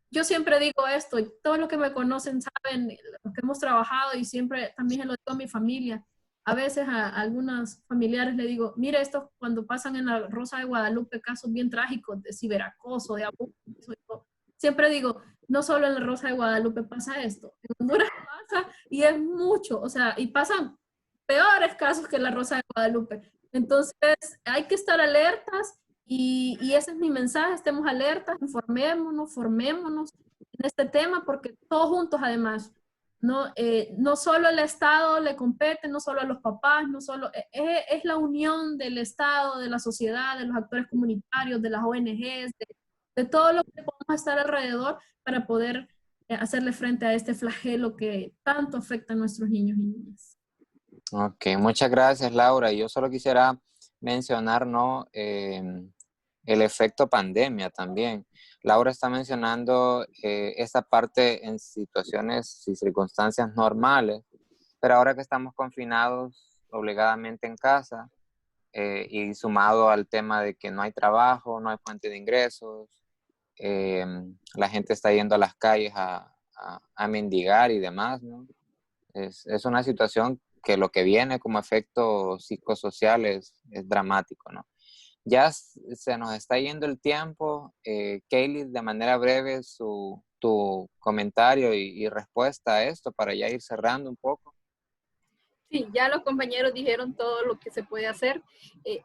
yo siempre digo esto, y todos los que me conocen saben, los que hemos trabajado y siempre también lo digo a mi familia. A veces a algunos familiares le digo, mire esto cuando pasan en la Rosa de Guadalupe casos bien trágicos de ciberacoso, de abuso. Siempre digo, no solo en la Rosa de Guadalupe pasa esto, en Honduras pasa y es mucho, o sea, y pasan peores casos que en la Rosa de Guadalupe. Entonces, hay que estar alertas y ese es mi mensaje, estemos alertas, informémonos, formémonos en este tema, porque todos juntos además, no solo el Estado le compete, no solo a los papás, no solo, es la unión del Estado, de la sociedad, de los actores comunitarios, de las ONGs, de todo lo que podemos estar alrededor para poder hacerle frente a este flagelo que tanto afecta a nuestros niños y niñas. Ok, muchas gracias, Laura. Yo solo quisiera mencionar, ¿no? El efecto pandemia también. Laura está mencionando esta parte en situaciones y circunstancias normales, pero ahora que estamos confinados obligadamente en casa y sumado al tema de que no hay trabajo, no hay fuente de ingresos, la gente está yendo a las calles a mendigar y demás, ¿no? Es una situación que lo que viene como efecto psicosocial es dramático, ¿no? Ya se nos está yendo el tiempo. Kaylee, de manera breve, tu comentario y respuesta a esto para ya ir cerrando un poco. Sí, ya los compañeros dijeron todo lo que se puede hacer.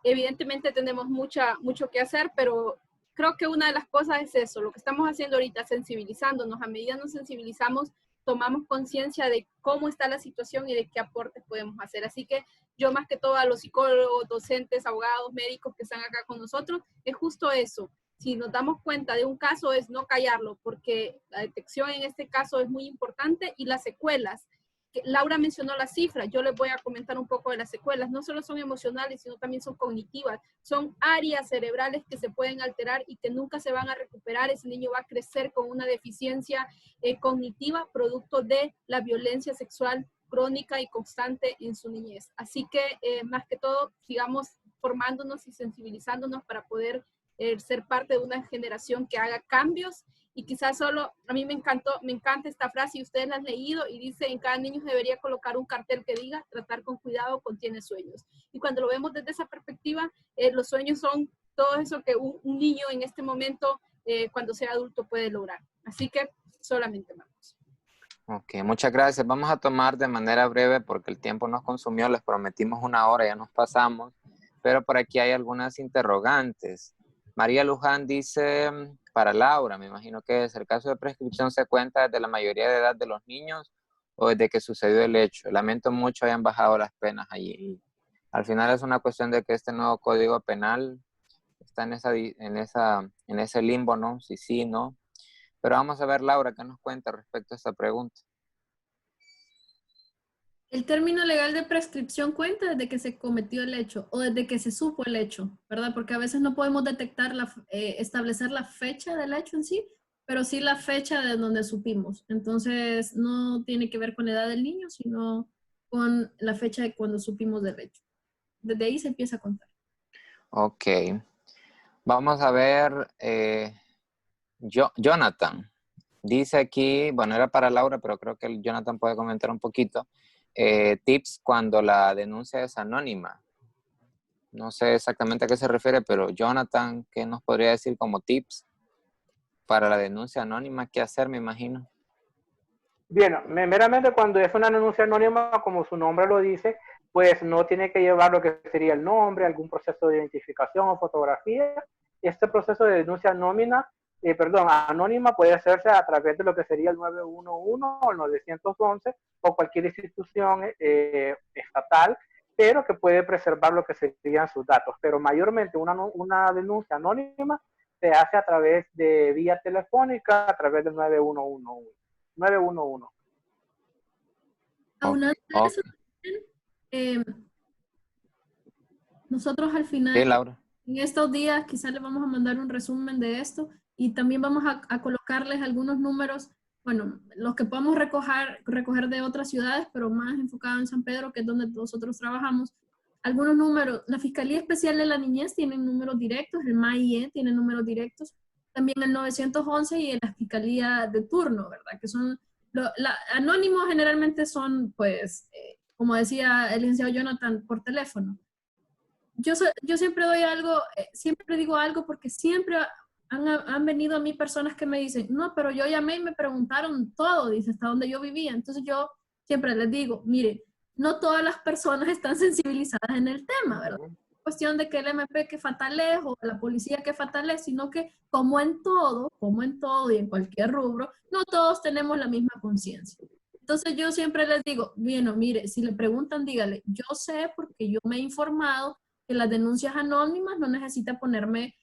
Evidentemente tenemos mucho que hacer, pero creo que una de las cosas es eso, lo que estamos haciendo ahorita, sensibilizándonos. A medida nos sensibilizamos, tomamos conciencia de cómo está la situación y de qué aportes podemos hacer. Así que yo más que todo a los psicólogos, docentes, abogados, médicos que están acá con nosotros, es justo eso. Si nos damos cuenta de un caso es no callarlo, porque la detección en este caso es muy importante y las secuelas. Laura mencionó las cifras, yo les voy a comentar un poco de las secuelas. No solo son emocionales, sino también son cognitivas. Son áreas cerebrales que se pueden alterar y que nunca se van a recuperar. Ese niño va a crecer con una deficiencia cognitiva producto de la violencia sexual crónica y constante en su niñez. Así que más que todo, sigamos formándonos y sensibilizándonos para poder ser parte de una generación que haga cambios. Y quizás solo, a mí me encanta esta frase y ustedes la han leído y dice, en cada niño debería colocar un cartel que diga, tratar con cuidado contiene sueños. Y cuando lo vemos desde esa perspectiva, los sueños son todo eso que un niño en este momento, cuando sea adulto, puede lograr. Así que solamente vamos. Ok, muchas gracias. Vamos a tomar de manera breve porque el tiempo nos consumió. Les prometimos 1 hora, ya nos pasamos. Pero por aquí hay algunas interrogantes. María Luján dice, para Laura, me imagino que es, ¿el caso de prescripción se cuenta desde la mayoría de edad de los niños o desde que sucedió el hecho? Lamento mucho hayan bajado las penas allí. Al final es una cuestión de que este nuevo código penal está en ese limbo, ¿no? Sí, sí, ¿no? Pero vamos a ver, Laura, ¿qué nos cuenta respecto a esta pregunta? El término legal de prescripción cuenta desde que se cometió el hecho o desde que se supo el hecho, ¿verdad? Porque a veces no podemos detectar, establecer la fecha del hecho en sí, pero sí la fecha de donde supimos. Entonces, no tiene que ver con la edad del niño, sino con la fecha de cuando supimos del hecho. Desde ahí se empieza a contar. Ok. Vamos a ver, Jonathan. Dice aquí, bueno, era para Laura, pero creo que Jonathan puede comentar un poquito. Tips cuando la denuncia es anónima. No sé exactamente a qué se refiere, pero Jonathan, ¿qué nos podría decir como tips para la denuncia anónima? ¿Qué hacer, me imagino? Bien, meramente cuando es una denuncia anónima, como su nombre lo dice, pues no tiene que llevar lo que sería el nombre, algún proceso de identificación o fotografía. Este proceso de denuncia anónima puede hacerse a través de lo que sería el 911 o el 911 o cualquier institución estatal, pero que puede preservar lo que serían sus datos. Pero mayormente una denuncia anónima se hace a través de vía telefónica, a través del 911. 911. Aunado Okay. a eso, eh, nosotros al Sí, final, Laura. en estos días, quizás les vamos a mandar un resumen de esto y también vamos a colocarles algunos números, bueno, los que podamos recoger de otras ciudades, pero más enfocado en San Pedro, que es donde nosotros trabajamos. Algunos números, la Fiscalía Especial de la Niñez tiene números directos, el MAIE tiene números directos, también el 911 y la Fiscalía de turno, ¿verdad? Que son, anónimos generalmente son, pues, como decía el licenciado Jonathan, por teléfono. Yo siempre doy algo, siempre digo algo porque siempre han venido a mí personas que me dicen, no, pero yo llamé y me preguntaron todo, dice, hasta donde yo vivía. Entonces yo siempre les digo, mire, no todas las personas están sensibilizadas en el tema, ¿verdad? No es cuestión de que el MP que fatal es o la policía que fatal es, sino que como en todo y en cualquier rubro, no todos tenemos la misma conciencia. Entonces yo siempre les digo, bueno, mire, si le preguntan, dígale, yo sé porque yo me he informado que las denuncias anónimas no necesita ponerme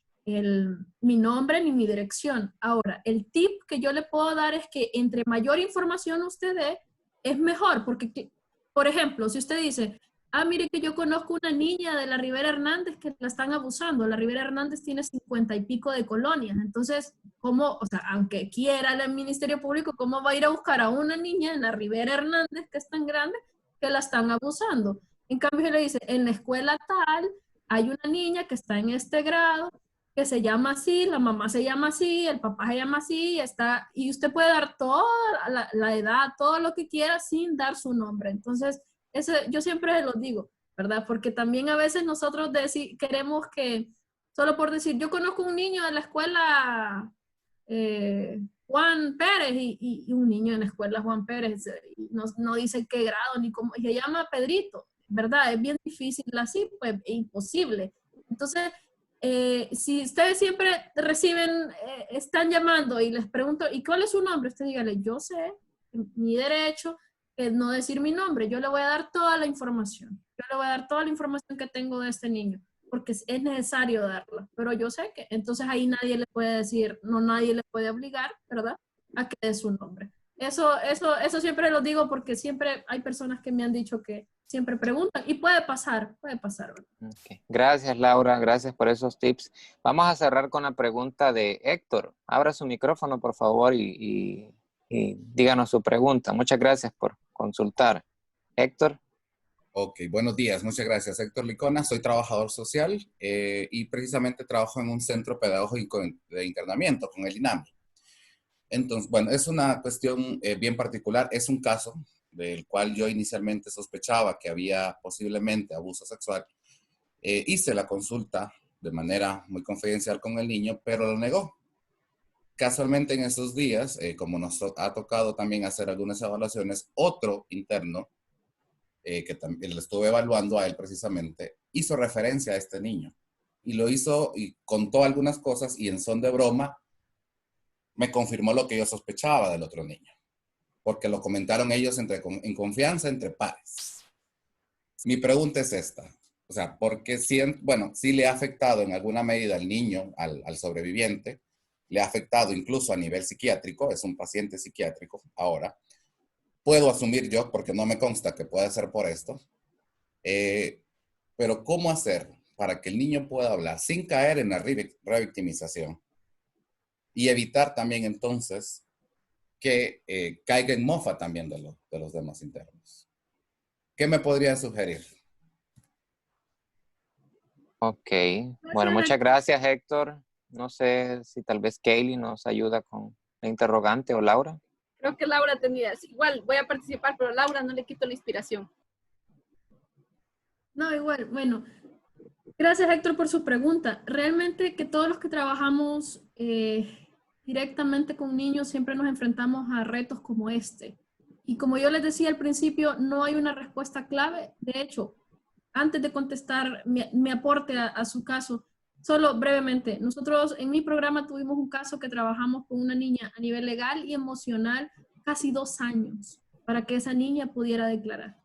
mi nombre ni mi dirección. Ahora, el tip que yo le puedo dar es que entre mayor información usted dé, es mejor, porque, por ejemplo, si usted dice, ah, mire que yo conozco una niña de la Rivera Hernández que la están abusando, la Rivera Hernández tiene 50 y pico de colonias, entonces, ¿cómo, o sea, aunque quiera el Ministerio Público, cómo va a ir a buscar a una niña en la Rivera Hernández que es tan grande que la están abusando? En cambio, se le dice, en la escuela tal, hay una niña que está en este grado, que se llama así, la mamá se llama así, el papá se llama así, y usted puede dar toda la edad, todo lo que quiera sin dar su nombre. Entonces, yo siempre lo digo, ¿verdad? Porque también a veces nosotros queremos que, solo por decir, yo conozco un niño de la escuela Juan Pérez y un niño en la escuela Juan Pérez no dice qué grado ni cómo, y se llama Pedrito, ¿verdad? Es bien difícil así, pues imposible. Entonces, si ustedes siempre reciben, están llamando y les pregunto, ¿y cuál es su nombre? Usted dígale, yo sé, mi derecho es no decir mi nombre, yo le voy a dar toda la información. Yo le voy a dar toda la información que tengo de este niño, porque es necesario darla. Pero yo sé que, entonces ahí nadie le puede decir, no, nadie le puede obligar, ¿verdad? A que dé su nombre. Eso siempre lo digo porque siempre hay personas que me han dicho que siempre preguntan y puede pasar, ¿verdad? Okay. Gracias, Laura. Gracias por esos tips. Vamos a cerrar con la pregunta de Héctor. Abra su micrófono, por favor, y díganos su pregunta. Muchas gracias por consultar. Héctor. Ok, buenos días. Muchas gracias. Héctor Licona, soy trabajador social y precisamente trabajo en un centro pedagógico de internamiento con el INAMI. Entonces, bueno, es una cuestión bien particular. Es un caso del cual yo inicialmente sospechaba que había posiblemente abuso sexual. Hice la consulta de manera muy confidencial con el niño, pero lo negó. casualmente en esos días, como nos ha tocado también hacer algunas evaluaciones, otro interno, que también le estuve evaluando a él precisamente, hizo referencia a este niño. Y lo hizo y contó algunas cosas y en son de broma me confirmó lo que yo sospechaba del otro niño. Porque lo comentaron ellos en confianza entre pares. Mi pregunta es esta. O sea, porque bueno, sí le ha afectado en alguna medida al niño, al sobreviviente, le ha afectado incluso a nivel psiquiátrico, es un paciente psiquiátrico ahora. Puedo asumir yo, porque no me consta que pueda ser por esto, pero ¿cómo hacer para que el niño pueda hablar sin caer en la revictimización? Y evitar también entonces que caiga en mofa también de los demás internos. ¿Qué me podría sugerir? Ok, bueno, muchas gracias, Héctor. No sé si tal vez Kaylee nos ayuda con la interrogante o Laura. Creo que Laura tenía, igual voy a participar, pero Laura no le quito la inspiración. No, igual, bueno. Gracias, Héctor, por su pregunta. Realmente que todos los que trabajamos directamente con niños siempre nos enfrentamos a retos como este. Y como yo les decía al principio, no hay una respuesta clave. De hecho, antes de contestar mi aporte a su caso, solo brevemente, nosotros en mi programa tuvimos un caso que trabajamos con una niña a nivel legal y emocional casi 2 años para que esa niña pudiera declarar,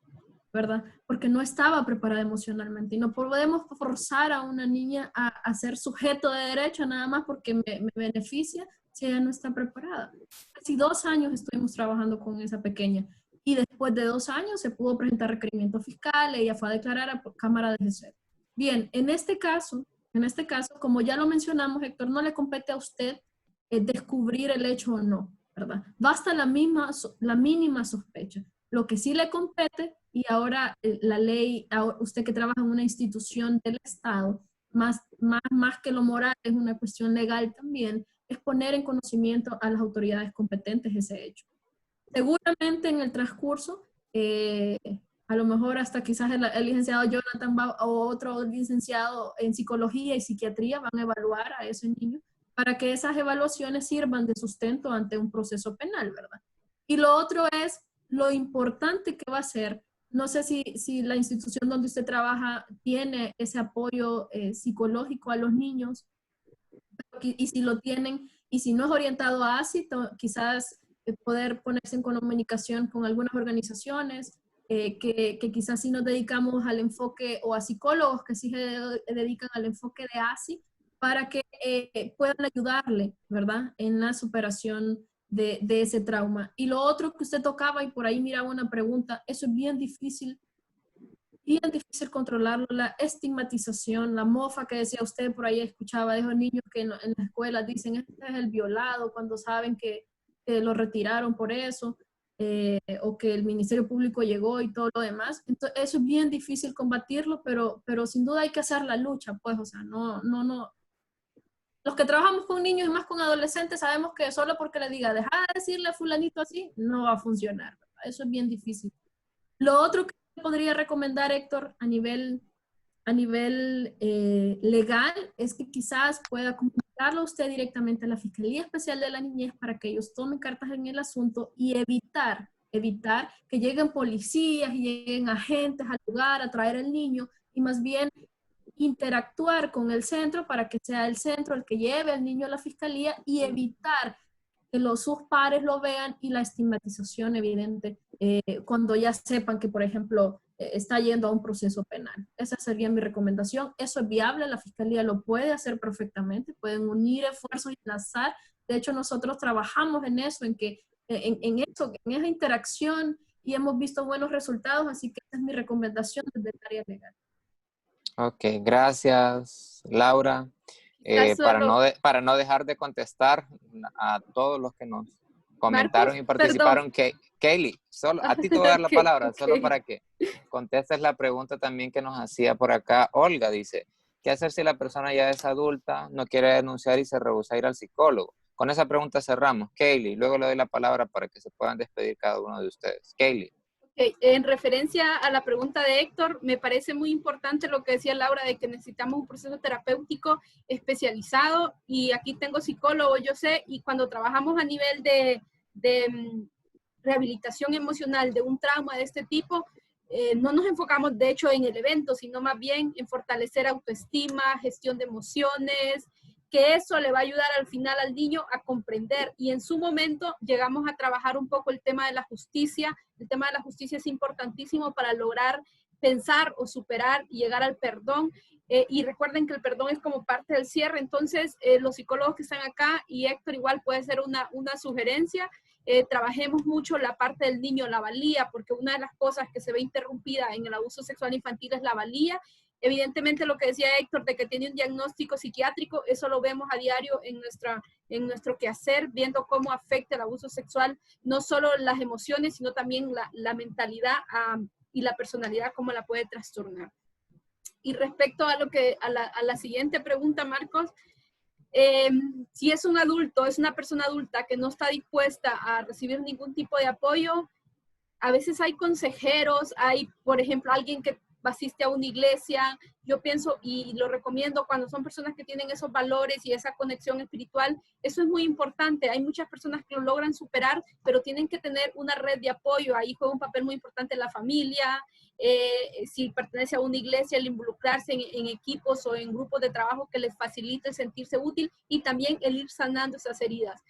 ¿verdad? Porque no estaba preparada emocionalmente y no podemos forzar a una niña a ser sujeto de derecho nada más porque me beneficia si ella no está preparada. Casi 2 años estuvimos trabajando con esa pequeña y después de 2 años se pudo presentar requerimiento fiscal, ella fue a declarar a Cámara de G0. Bien, en este caso, como ya lo mencionamos, Héctor, no le compete a usted descubrir el hecho o no, ¿verdad? Basta la mínima sospecha. Lo que sí le compete, y ahora la ley, usted que trabaja en una institución del Estado, más que lo moral, es una cuestión legal también, es poner en conocimiento a las autoridades competentes ese hecho. Seguramente en el transcurso, a lo mejor hasta quizás el licenciado Jonathan o otro licenciado en psicología y psiquiatría van a evaluar a ese niño para que esas evaluaciones sirvan de sustento ante un proceso penal, ¿verdad? Y lo otro es lo importante que va a ser, no sé si la institución donde usted trabaja tiene ese apoyo psicológico a los niños, y si lo tienen, y si no es orientado a ASI, quizás poder ponerse en comunicación con algunas organizaciones que quizás sí nos dedicamos al enfoque, o a psicólogos que sí se dedican al enfoque de ASI, para que puedan ayudarle, ¿verdad?, en la superación de ese trauma. Y lo otro que usted tocaba, y por ahí miraba una pregunta, eso es bien difícil controlarlo, la estigmatización, la mofa que decía usted, por ahí escuchaba de esos niños que en la escuela dicen, este es el violado, cuando saben que lo retiraron por eso, o que el Ministerio Público llegó y todo lo demás. Entonces, eso es bien difícil combatirlo, pero sin duda hay que hacer la lucha, pues, o sea, no. Los que trabajamos con niños y más con adolescentes sabemos que solo porque le diga, deja de decirle a fulanito así, no va a funcionar, ¿verdad? Eso es bien difícil. Lo otro que podría recomendar, Héctor, a nivel legal, es que quizás pueda comunicarlo usted directamente a la Fiscalía Especial de la Niñez para que ellos tomen cartas en el asunto y evitar que lleguen policías y lleguen agentes al lugar a traer al niño, y más bien interactuar con el centro para que sea el centro el que lleve al niño a la fiscalía y evitar que sus pares lo vean y la estigmatización evidente cuando ya sepan que, por ejemplo, está yendo a un proceso penal. Esa sería mi recomendación. Eso es viable, la fiscalía lo puede hacer perfectamente, pueden unir esfuerzos y enlazar. De hecho, nosotros trabajamos en eso, en esa interacción, y hemos visto buenos resultados, así que esa es mi recomendación desde el área legal. Ok, gracias, Laura. Para no dejar de contestar a todos los que nos comentaron, Marcos, y participaron, Kaylee, solo a ti te voy a dar la palabra, solo para que contestes la pregunta también que nos hacía por acá Olga. Dice, ¿qué hacer si la persona ya es adulta, no quiere denunciar y se rehúsa a ir al psicólogo? Con esa pregunta cerramos. Kaylee, luego le doy la palabra para que se puedan despedir cada uno de ustedes. Kaylee. En referencia a la pregunta de Héctor, me parece muy importante lo que decía Laura de que necesitamos un proceso terapéutico especializado, y aquí tengo psicólogo, yo sé, y cuando trabajamos a nivel de rehabilitación emocional de un trauma de este tipo, no nos enfocamos de hecho en el evento, sino más bien en fortalecer autoestima, gestión de emociones, que eso le va a ayudar al final al niño a comprender, y en su momento llegamos a trabajar un poco el tema de la justicia. El tema de la justicia es importantísimo para lograr pensar o superar y llegar al perdón, y recuerden que el perdón es como parte del cierre. Entonces los psicólogos que están acá, y Héctor igual puede ser una sugerencia, trabajemos mucho la parte del niño, la valía, porque una de las cosas que se ve interrumpida en el abuso sexual infantil es la valía. Evidentemente lo que decía Héctor de que tiene un diagnóstico psiquiátrico, eso lo vemos a diario en nuestro quehacer, viendo cómo afecta el abuso sexual, no solo las emociones, sino también la mentalidad y la personalidad, cómo la puede trastornar. Y respecto a la siguiente pregunta, Marcos, si es un adulto, es una persona adulta que no está dispuesta a recibir ningún tipo de apoyo, a veces hay consejeros, hay, por ejemplo, alguien que asiste a una iglesia. Yo pienso y lo recomiendo cuando son personas que tienen esos valores y esa conexión espiritual. Eso es muy importante. Hay muchas personas que lo logran superar, pero tienen que tener una red de apoyo. Ahí juega un papel muy importante la familia. Si pertenece a una iglesia, el involucrarse en equipos o en grupos de trabajo que les facilite el sentirse útil, y también el ir sanando esas heridas.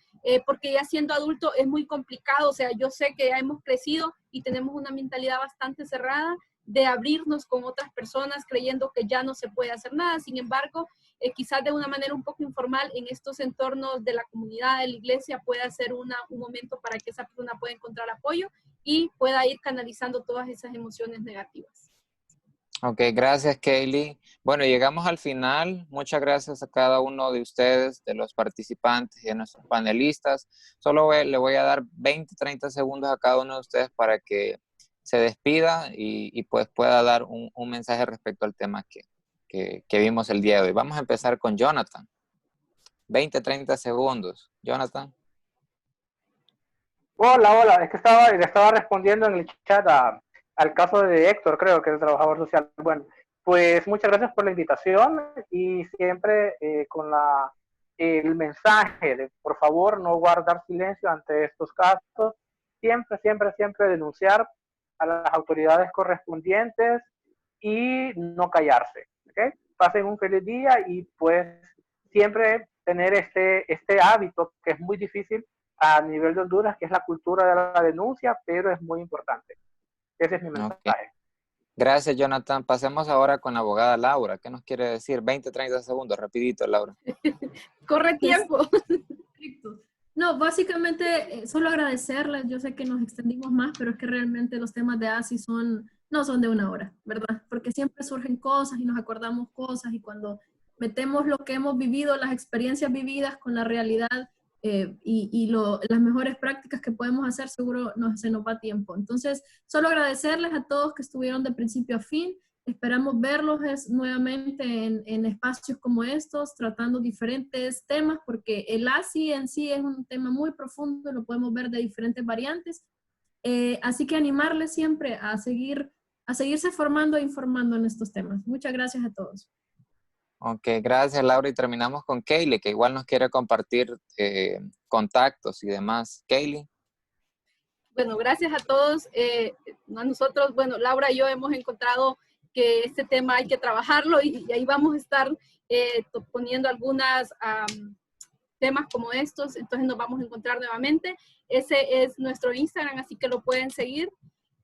Porque ya siendo adulto es muy complicado. O sea, yo sé que ya hemos crecido y tenemos una mentalidad bastante cerrada de abrirnos con otras personas creyendo que ya no se puede hacer nada. Sin embargo, quizás de una manera un poco informal en estos entornos de la comunidad, de la iglesia, pueda ser un momento para que esa persona pueda encontrar apoyo y pueda ir canalizando todas esas emociones negativas. Ok, gracias, Kaylee. Bueno, llegamos al final. Muchas gracias a cada uno de ustedes, de los participantes y de nuestros panelistas. Solo le voy a dar 20, 30 segundos a cada uno de ustedes para que se despida y pues pueda dar un mensaje respecto al tema que vimos el día de hoy. Vamos a empezar con Jonathan. 20, 30 segundos. Jonathan. Hola, es que le estaba respondiendo en el chat al caso de Héctor, creo que es el trabajador social. Bueno, pues muchas gracias por la invitación, y siempre con el mensaje de por favor no guardar silencio ante estos casos, siempre denunciar a las autoridades correspondientes y no callarse. ¿Okay? Pasen un feliz día, y pues siempre tener este hábito que es muy difícil a nivel de Honduras, que es la cultura de la denuncia, pero es muy importante. Ese es mi mensaje. Okay. Gracias, Jonathan. Pasemos ahora con la abogada Laura. ¿Qué nos quiere decir? 20, 30 segundos, rapidito, Laura. Corre tiempo. Perfecto. No, básicamente solo agradecerles. Yo sé que nos extendimos más, pero es que realmente los temas de ASI no son de una hora, ¿verdad? Porque siempre surgen cosas y nos acordamos cosas, y cuando metemos lo que hemos vivido, las experiencias vividas con la realidad las mejores prácticas que podemos hacer, seguro se nos va tiempo. Entonces, solo agradecerles a todos que estuvieron de principio a fin. Esperamos verlos nuevamente en espacios como estos, tratando diferentes temas, porque el ASI en sí es un tema muy profundo, lo podemos ver de diferentes variantes. Así que animarles siempre a seguirse formando e informando en estos temas. Muchas gracias a todos. Ok, gracias, Laura. Y terminamos con Kaylee, que igual nos quiere compartir contactos y demás. Kaylee. Bueno, gracias a todos. A nosotros, bueno, Laura y yo hemos encontrado que este tema hay que trabajarlo, y ahí vamos a estar poniendo algunos temas como estos. Entonces nos vamos a encontrar nuevamente. Ese es nuestro Instagram, así que lo pueden seguir.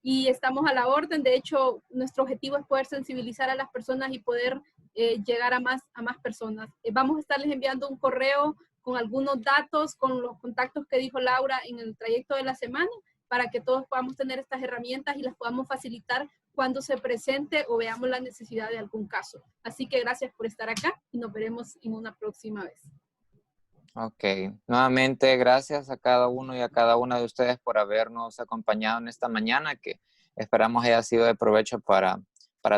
Y estamos a la orden. De hecho, nuestro objetivo es poder sensibilizar a las personas y poder llegar a más personas. Vamos a estarles enviando un correo con algunos datos, con los contactos que dijo Laura en el trayecto de la semana, para que todos podamos tener estas herramientas y las podamos facilitar cuando se presente o veamos la necesidad de algún caso. Así que gracias por estar acá, y nos veremos en una próxima vez. Ok, nuevamente gracias a cada uno y a cada una de ustedes por habernos acompañado en esta mañana, que esperamos haya sido de provecho para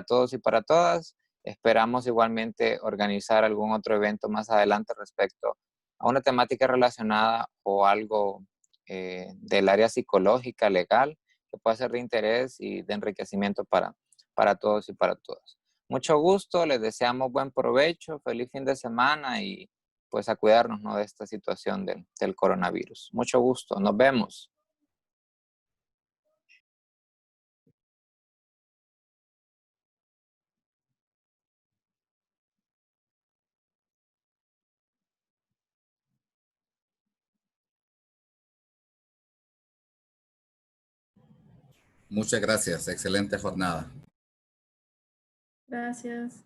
todos y para todas. Esperamos igualmente organizar algún otro evento más adelante respecto a una temática relacionada o algo del área psicológica, legal, que pueda ser de interés y de enriquecimiento para todos y para todas. Mucho gusto, les deseamos buen provecho, feliz fin de semana y pues a cuidarnos, ¿no?, de esta situación del coronavirus. Mucho gusto, nos vemos. Muchas gracias, excelente jornada. Gracias.